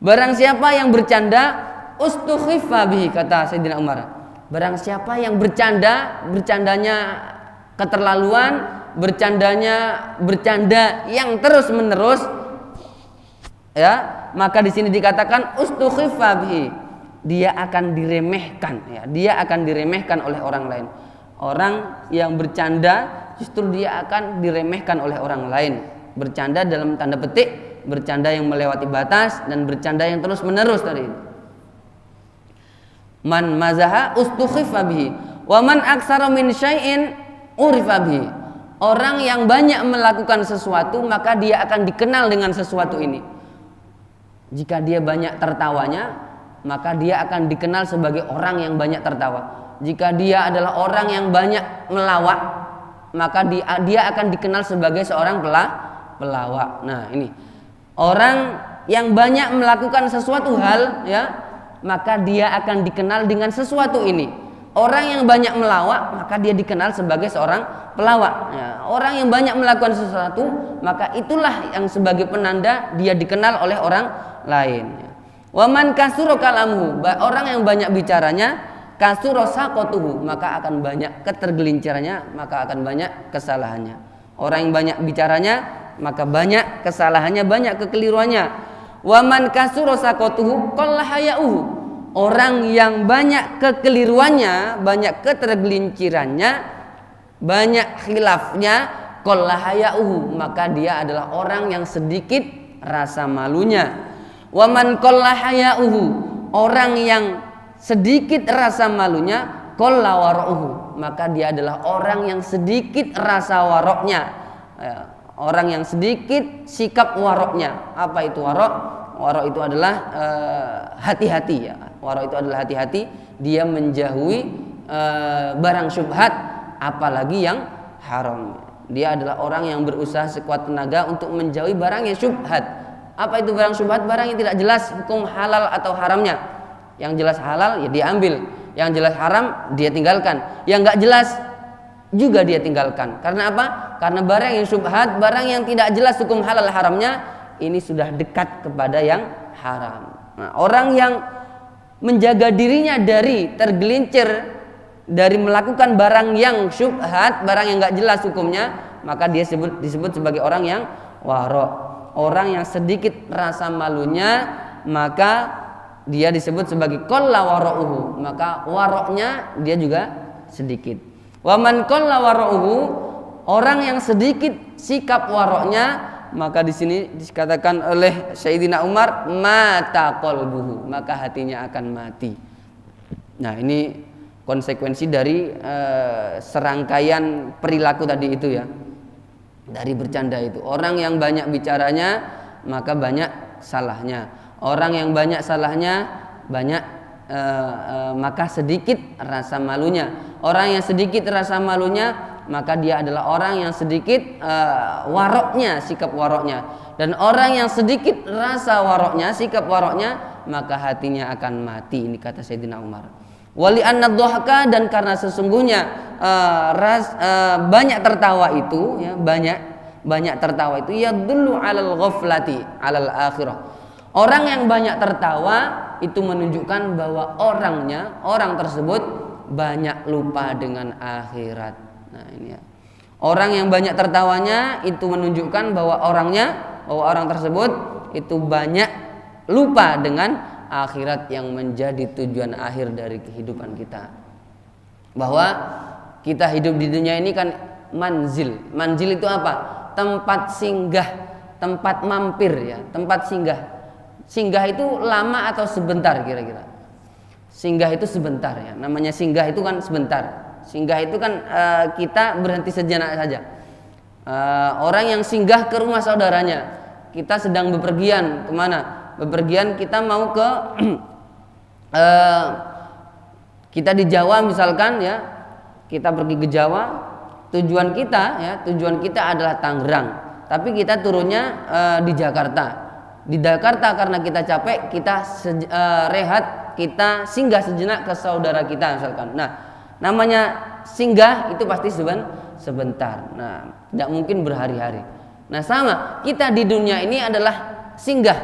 barang siapa yang bercanda ustukhiffa bihi, kata Sayyidina Umar, barang siapa yang bercandanya keterlaluan, bercanda yang terus menerus, ya, maka di sini dikatakan ustukhiffa bihi, dia akan diremehkan, ya, dia akan diremehkan oleh orang lain. Orang yang bercanda justru dia akan diremehkan oleh orang lain. Bercanda dalam tanda petik, bercanda yang melewati batas dan bercanda yang terus menerus tadi. Man mazaha ustukhiffa bihi wa man aktsara min syai'in urifa bihi. Orang yang banyak melakukan sesuatu maka dia akan dikenal dengan sesuatu ini. Jika dia banyak tertawanya, maka dia akan dikenal sebagai orang yang banyak tertawa. Jika dia adalah orang yang banyak melawak, maka dia akan dikenal sebagai seorang pelawak. Nah, ini orang yang banyak melakukan sesuatu hal, ya, maka dia akan dikenal dengan sesuatu ini. Orang yang banyak melawak, maka dia dikenal sebagai seorang pelawak. Ya, orang yang banyak melakukan sesuatu, maka itulah yang sebagai penanda dia dikenal oleh orang lain. Waman kasura kalamuhu, orang yang banyak bicaranya, kasura saqatuhu, maka akan banyak ketergelincirannya, maka akan banyak kesalahannya. Orang yang banyak bicaranya, maka banyak kesalahannya, banyak kekeliruannya. Waman kasura saqatuhu qalla hayauhu, orang yang banyak kekeliruannya, banyak ketergelincirannya, banyak khilafnya, qalla hayauhu, maka dia adalah orang yang sedikit rasa malunya. Waman qalla hayauhu, orang yang sedikit rasa malunya, qalla wara'uhu, maka dia adalah orang yang sedikit rasa waroknya, orang yang sedikit sikap waroknya. Apa itu warok? Warok itu adalah hati-hati, ya. Warok itu adalah hati-hati, dia menjauhi barang syubhat, apalagi yang haram. Dia adalah orang yang berusaha sekuat tenaga untuk menjauhi barang yang syubhat. Apa itu barang syubhat? Barang yang tidak jelas hukum halal atau haramnya. Yang jelas halal ya dia ambil, yang jelas haram dia tinggalkan, yang nggak jelas juga dia tinggalkan. Karena apa? Karena barang yang syubhat, barang yang tidak jelas hukum halal haramnya, ini sudah dekat kepada yang haram. Nah, orang yang menjaga dirinya dari tergelincir, dari melakukan barang yang syubhat, barang yang nggak jelas hukumnya, maka dia disebut sebagai orang yang waro'. Orang yang sedikit rasa malunya, maka dia disebut sebagai qalla wara'uhu, maka waroknya dia juga sedikit. Waman qalla wara'uhu, orang yang sedikit sikap waroknya, maka di sini dikatakan oleh Sayyidina Umar, mata qalbuhu, maka hatinya akan mati. Nah, ini konsekuensi dari serangkaian perilaku tadi itu, ya. Dari bercanda itu. Orang yang banyak bicaranya, maka banyak salahnya. Orang yang banyak salahnya, banyak maka sedikit rasa malunya. Orang yang sedikit rasa malunya, maka dia adalah orang yang sedikit waroknya, sikap waroknya. Dan orang yang sedikit rasa waroknya, sikap waroknya, maka hatinya akan mati. Ini kata Sayyidina Umar. Wali an-nadhahka, dan karena sesungguhnya banyak tertawa itu, ya, banyak tertawa itu yadullu 'alal ghaflati 'alal akhirah. Orang yang banyak tertawa itu menunjukkan bahwa orang tersebut banyak lupa dengan akhirat. Nah, ini ya. Orang yang banyak tertawanya itu menunjukkan bahwa orang tersebut itu banyak lupa dengan akhirat yang menjadi tujuan akhir dari kehidupan kita. Bahwa kita hidup di dunia ini kan manzil. Manzil itu apa? Tempat singgah, tempat mampir, ya, tempat singgah. Singgah itu lama atau sebentar kira-kira? Singgah itu sebentar, ya. Namanya singgah itu kan sebentar. Singgah itu kan kita berhenti sejenak saja. Orang yang singgah ke rumah saudaranya, kita sedang bepergian kemana? Bepergian kita mau ke kita di Jawa misalkan, ya, kita pergi ke Jawa, tujuan kita adalah Tangerang, tapi kita turunnya di Jakarta. Di Jakarta karena kita capek, kita rehat, kita singgah sejenak ke saudara kita misalkan. Nah, namanya singgah itu pasti sebentar. Nah, tidak mungkin berhari-hari. Nah, sama kita di dunia ini adalah singgah.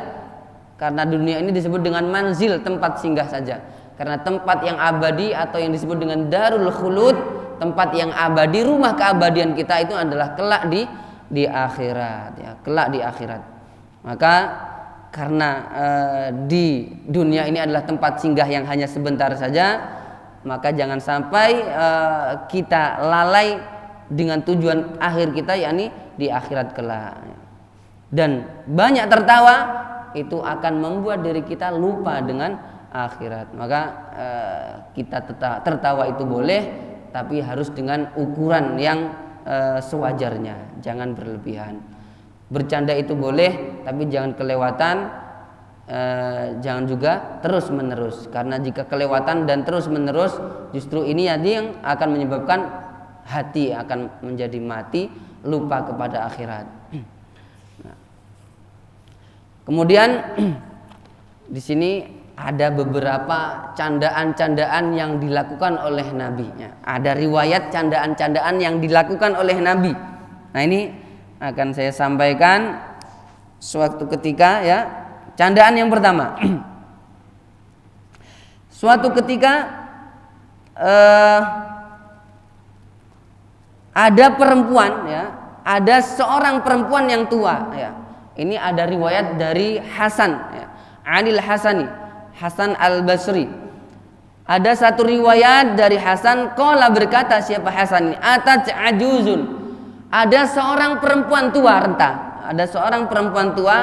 Karena dunia ini disebut dengan manzil, tempat singgah saja. Karena tempat yang abadi atau yang disebut dengan darul khulud, tempat yang abadi, rumah keabadian kita itu adalah kelak di akhirat, ya, kelak di akhirat. Maka karena di dunia ini adalah tempat singgah yang hanya sebentar saja, maka jangan sampai kita lalai dengan tujuan akhir kita, yakni di akhirat kelak. Dan banyak tertawa itu akan membuat diri kita lupa dengan akhirat. Maka kita tertawa itu boleh, tapi harus dengan ukuran yang sewajarnya, jangan berlebihan. Bercanda itu boleh, tapi jangan kelewatan, jangan juga terus menerus. Karena jika kelewatan dan terus menerus, justru ini yang akan menyebabkan hati akan menjadi mati, lupa kepada akhirat. Nah, kemudian di sini ada beberapa candaan-candaan yang dilakukan oleh Nabi. Ada riwayat candaan-candaan yang dilakukan oleh Nabi. Nah, ini akan saya sampaikan suatu ketika, ya. Candaan yang pertama. Suatu ketika ada perempuan, ya, ada seorang perempuan yang tua, ya. Ini ada riwayat dari Hasan, ya, Anil Hasani, Hasan Al-Basri. Ada satu riwayat dari Hasan, qala, berkata siapa Hasan ini? Atat ajuzun. Ada seorang perempuan tua renta. Ada seorang perempuan tua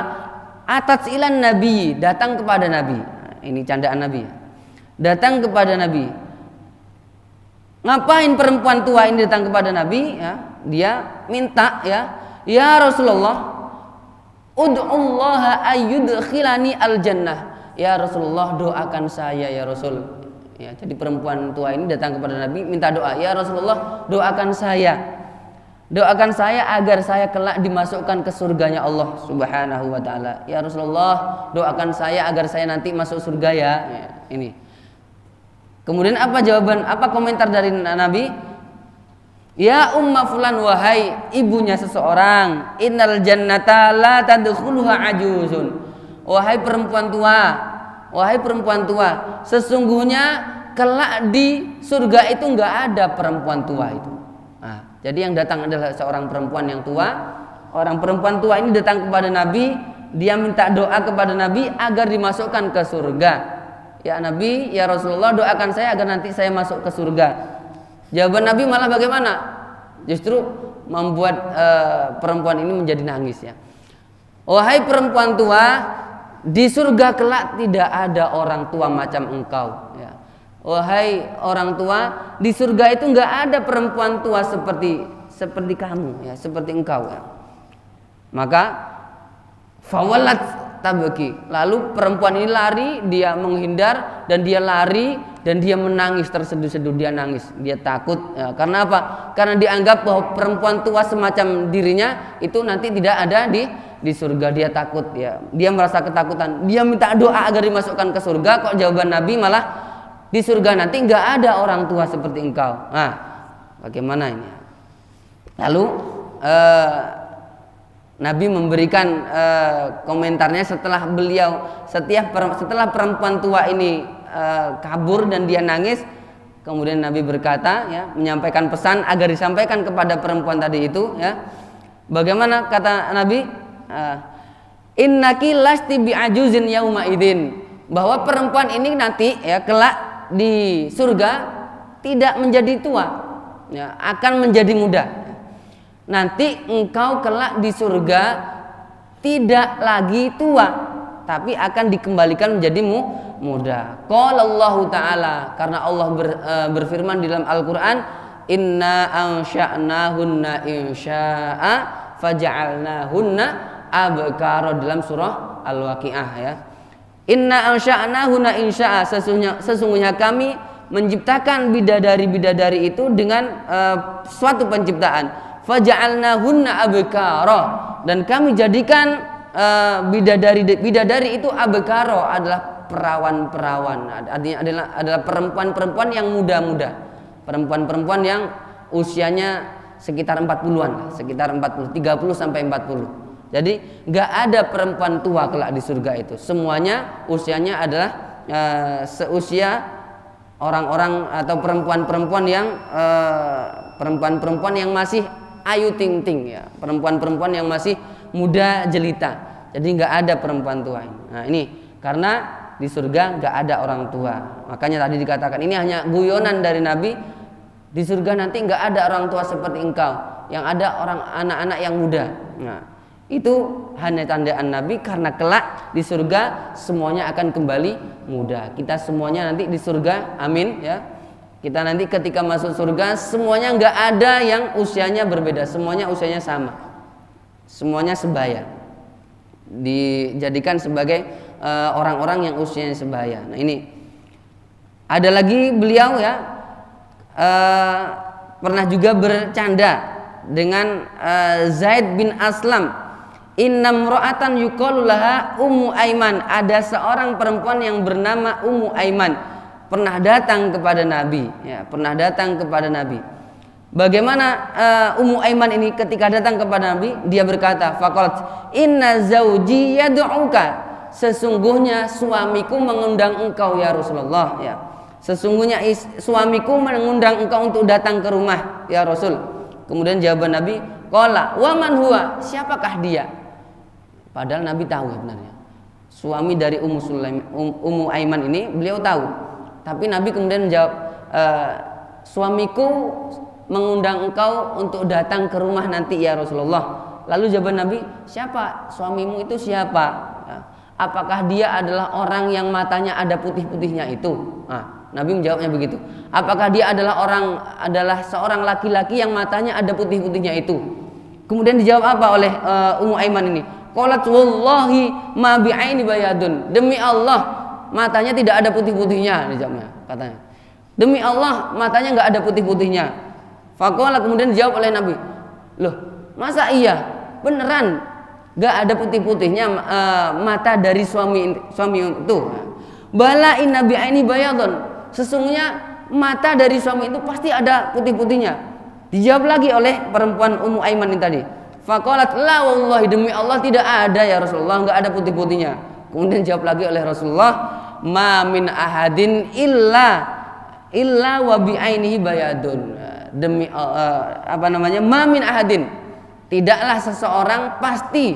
atat ilan Nabi, datang kepada Nabi. Ini candaan Nabi. Datang kepada Nabi. Ngapain perempuan tua ini datang kepada Nabi? Ya, dia minta, ya Rasulullah, ud'ullaha ayyudkhilani al-jannah. Ya Rasulullah, doakan saya ya Rasul. Ya, jadi perempuan tua ini datang kepada Nabi minta doa. Ya Rasulullah, doakan saya. Doakan saya agar saya kelak dimasukkan ke surganya Allah Subhanahu wa taala. Ya Rasulullah, doakan saya agar saya nanti masuk surga, ya. Ini. Kemudian apa jawaban, apa komentar dari Nabi? Ya umma fulan, wahai ibunya seseorang, innal jannata la tadkhuluha ajuzun. Wahai perempuan tua, sesungguhnya kelak di surga itu enggak ada perempuan tua itu. Nah, jadi yang datang adalah seorang perempuan yang tua. Orang perempuan tua ini datang kepada Nabi, dia minta doa kepada Nabi agar dimasukkan ke surga. Ya Nabi, ya Rasulullah, doakan saya agar nanti saya masuk ke surga. Jawaban Nabi malah bagaimana? Justru membuat perempuan ini menjadi nangis, ya. Wahai perempuan tua, di surga kelak tidak ada orang tua macam engkau, ya. Wahai orang tua, di surga itu enggak ada perempuan tua seperti kamu, ya, seperti engkau, ya. Maka fawalat tabki. Lalu perempuan ini lari, dia menghindar dan dia lari dan dia menangis terseduh-seduh, dia nangis, dia takut. Ya, karena apa? Karena dianggap bahwa perempuan tua semacam dirinya itu nanti tidak ada di surga. Dia takut, ya. Dia merasa ketakutan. Dia minta doa agar dimasukkan ke surga. Kok jawaban Nabi malah di surga nanti nggak ada orang tua seperti engkau. Nah, bagaimana ini? Lalu Nabi memberikan komentarnya setelah perempuan tua ini kabur dan dia nangis. Kemudian Nabi berkata, ya, menyampaikan pesan agar disampaikan kepada perempuan tadi itu, ya. Bagaimana kata Nabi? Innaki lasti bi'ajuzin yauma idzin, bahwa perempuan ini nanti, ya, kelak di surga tidak menjadi tua, ya, akan menjadi muda. Nanti engkau kelak di surga tidak lagi tua, tapi akan dikembalikan menjadi muda. Qala Allah Ta'ala, karena Allah berfirman di dalam Al-Quran, inna ansha'nahunna insya'a faja'alnahunna abkara, dalam surah Al-Waqi'ah, ya. Inna ansha'nahunna insya'a, sesungguhnya kami menciptakan bidadari-bidadari itu dengan suatu penciptaan. Faja'alnahunna abkara, dan kami jadikan bidadari itu abkara, adalah perawan-perawan, artinya adalah perempuan-perempuan yang muda-muda, perempuan-perempuan yang usianya sekitar 40-an, sekitar 40, 30 sampai 40. Jadi nggak ada perempuan tua kelak di surga itu. Semuanya usianya adalah seusia orang-orang atau perempuan-perempuan yang masih ayu ting ting, ya, perempuan-perempuan yang masih muda jelita. Jadi nggak ada perempuan tua ini. Nah, ini karena di surga nggak ada orang tua. Makanya tadi dikatakan ini hanya guyonan dari Nabi. Di surga nanti nggak ada orang tua seperti engkau, yang ada orang anak-anak yang muda. Nah, itu hanya tandaan Nabi, karena kelak di surga semuanya akan kembali muda. Kita semuanya nanti di surga, amin, ya. Kita nanti ketika masuk surga semuanya nggak ada yang usianya berbeda, semuanya usianya sama, semuanya sebaya, dijadikan sebagai orang-orang yang usianya sebaya. Nah, ini ada lagi beliau, ya, pernah juga bercanda dengan Zaid bin Aslam. Innam ro'atan yuqalu laha Ummu Aiman, ada seorang perempuan yang bernama Ummu Aiman pernah datang kepada Nabi, ya, pernah datang kepada Nabi. Bagaimana Ummu Aiman ini ketika datang kepada Nabi, dia berkata, faqalat inna zauji yad'uka, sesungguhnya suamiku mengundang engkau ya Rasulullah, ya. Sesungguhnya suamiku mengundang engkau untuk datang ke rumah ya Rasul. Kemudian jawaban Nabi, qala wa man huwa, siapakah dia? Padahal Nabi tahu sebenarnya suami dari Ummu Aiman ini, beliau tahu. Tapi Nabi kemudian menjawab, suamiku mengundang engkau untuk datang ke rumah nanti ya Rasulullah. Lalu jawaban Nabi, siapa suamimu itu, siapa? Apakah dia adalah orang yang matanya ada putih-putihnya itu? Nah, Nabi menjawabnya begitu. Apakah dia adalah seorang laki-laki yang matanya ada putih-putihnya itu? Kemudian dijawab apa oleh Ummu Aiman ini? Qalat wallahi ma bi'aini bayadun, demi Allah matanya tidak ada putih-putihnya, dijawabnya, katanya. Demi Allah matanya nggak ada putih-putihnya. Faqala, kemudian dijawab oleh Nabi, loh masa iya beneran nggak ada putih-putihnya mata dari suami itu? Bala inna bi'aini bayadun, sesungguhnya mata dari suami itu pasti ada putih-putihnya. Dijawab lagi oleh perempuan Ummu Aiman ini tadi. Faqalat la wallahi, demi Allah tidak ada ya Rasulullah, nggak ada putih-putihnya. Kemudian jawab lagi oleh Rasulullah, ma min ahadin illa wa bi'ainihi bayadun, demi ma min ahadin, tidaklah seseorang pasti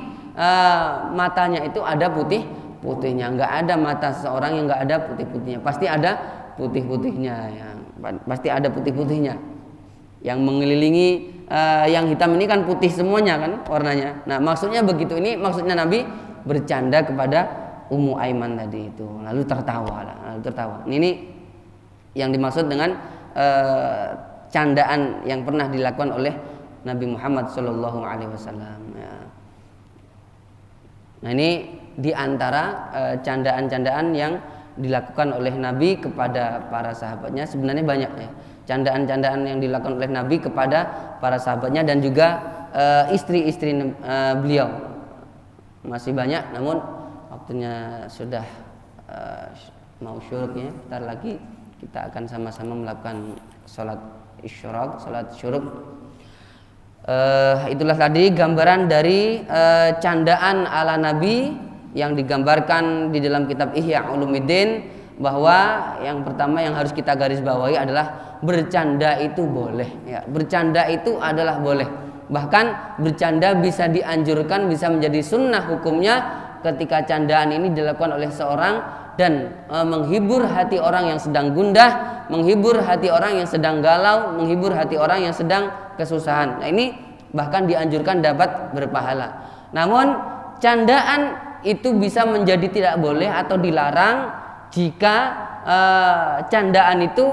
matanya itu ada putihnya. Nggak ada mata seseorang yang nggak ada putih-putihnya, pasti ada putih-putihnya, ya. Pasti ada putih-putihnya. Yang mengelilingi yang hitam ini kan putih semuanya kan warnanya. Nah, maksudnya begitu, ini maksudnya Nabi bercanda kepada Ummu Aiman tadi itu. Lalu tertawa. Ini yang dimaksud dengan candaan yang pernah dilakukan oleh Nabi Muhammad SAW, ya. Nah, ini di antara candaan-candaan yang dilakukan oleh Nabi kepada para sahabatnya. Sebenarnya banyak ya candaan-candaan yang dilakukan oleh Nabi kepada para sahabatnya dan juga istri-istri beliau. Masih banyak, namun waktunya sudah mau syuruknya. Bentar lagi kita akan sama-sama melakukan sholat isyraq, sholat syuruk. Itulah tadi gambaran dari candaan ala Nabi yang digambarkan di dalam kitab Ihya Ulumuddin, bahwa yang pertama yang harus kita garis bawahi adalah bercanda itu boleh ya. Bercanda itu adalah boleh, bahkan bercanda bisa dianjurkan, bisa menjadi sunnah hukumnya ketika candaan ini dilakukan oleh seorang dan menghibur hati orang yang sedang gundah, menghibur hati orang yang sedang galau, menghibur hati orang yang sedang kesusahan. Nah, ini bahkan dianjurkan dapat berpahala. Namun candaan itu bisa menjadi tidak boleh atau dilarang jika candaan itu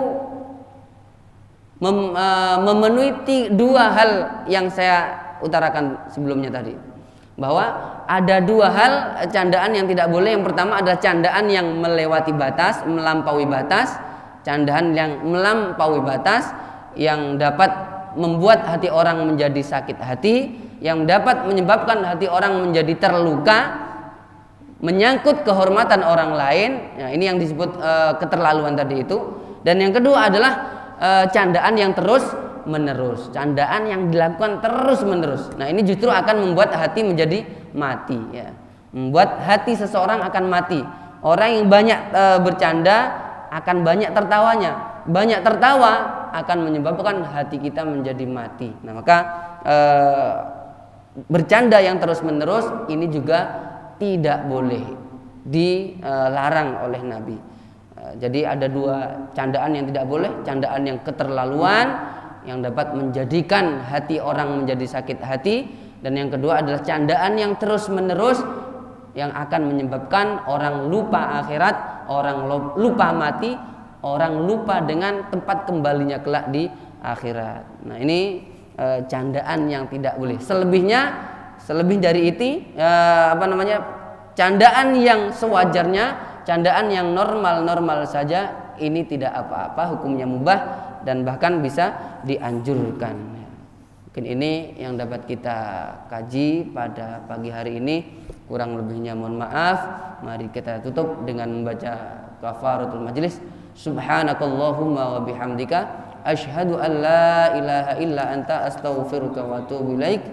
memenuhi dua hal yang saya utarakan sebelumnya tadi, bahwa ada dua hal candaan yang tidak boleh. Yang pertama adalah candaan yang melewati batas, melampaui batas, candaan yang melampaui batas yang dapat membuat hati orang menjadi sakit hati, yang dapat menyebabkan hati orang menjadi terluka, menyangkut kehormatan orang lain. Nah, ini yang disebut keterlaluan tadi itu. Dan yang kedua adalah candaan yang terus menerus, candaan yang dilakukan terus menerus. Nah, ini justru akan membuat hati menjadi mati ya. Membuat hati seseorang akan mati. Orang yang banyak bercanda akan banyak tertawanya. Banyak tertawa akan menyebabkan hati kita menjadi mati. Nah, maka bercanda yang terus menerus ini juga tidak boleh, dilarang oleh Nabi. Jadi ada dua candaan yang tidak boleh, candaan yang keterlaluan yang dapat menjadikan hati orang menjadi sakit hati, dan yang kedua adalah candaan yang terus menerus yang akan menyebabkan orang lupa akhirat, orang lupa mati, orang lupa dengan tempat kembalinya kelak di akhirat. Nah, ini candaan yang tidak boleh. Selebih dari itu candaan yang sewajarnya, candaan yang normal saja, ini tidak apa-apa, hukumnya mubah dan bahkan bisa dianjurkan. Mungkin ini yang dapat kita kaji pada pagi hari ini. Kurang lebihnya mohon maaf. Mari kita tutup dengan membaca kafaratul majlis. Subhanakallahumma wa bihamdika asyhadu an la ilaha illa anta astaghfiruka wa atubu ilaik.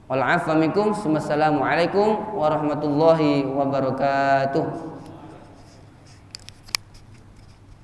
Wal 'afwa minkum. Wassalamualaikum warahmatullahi wabarakatuh.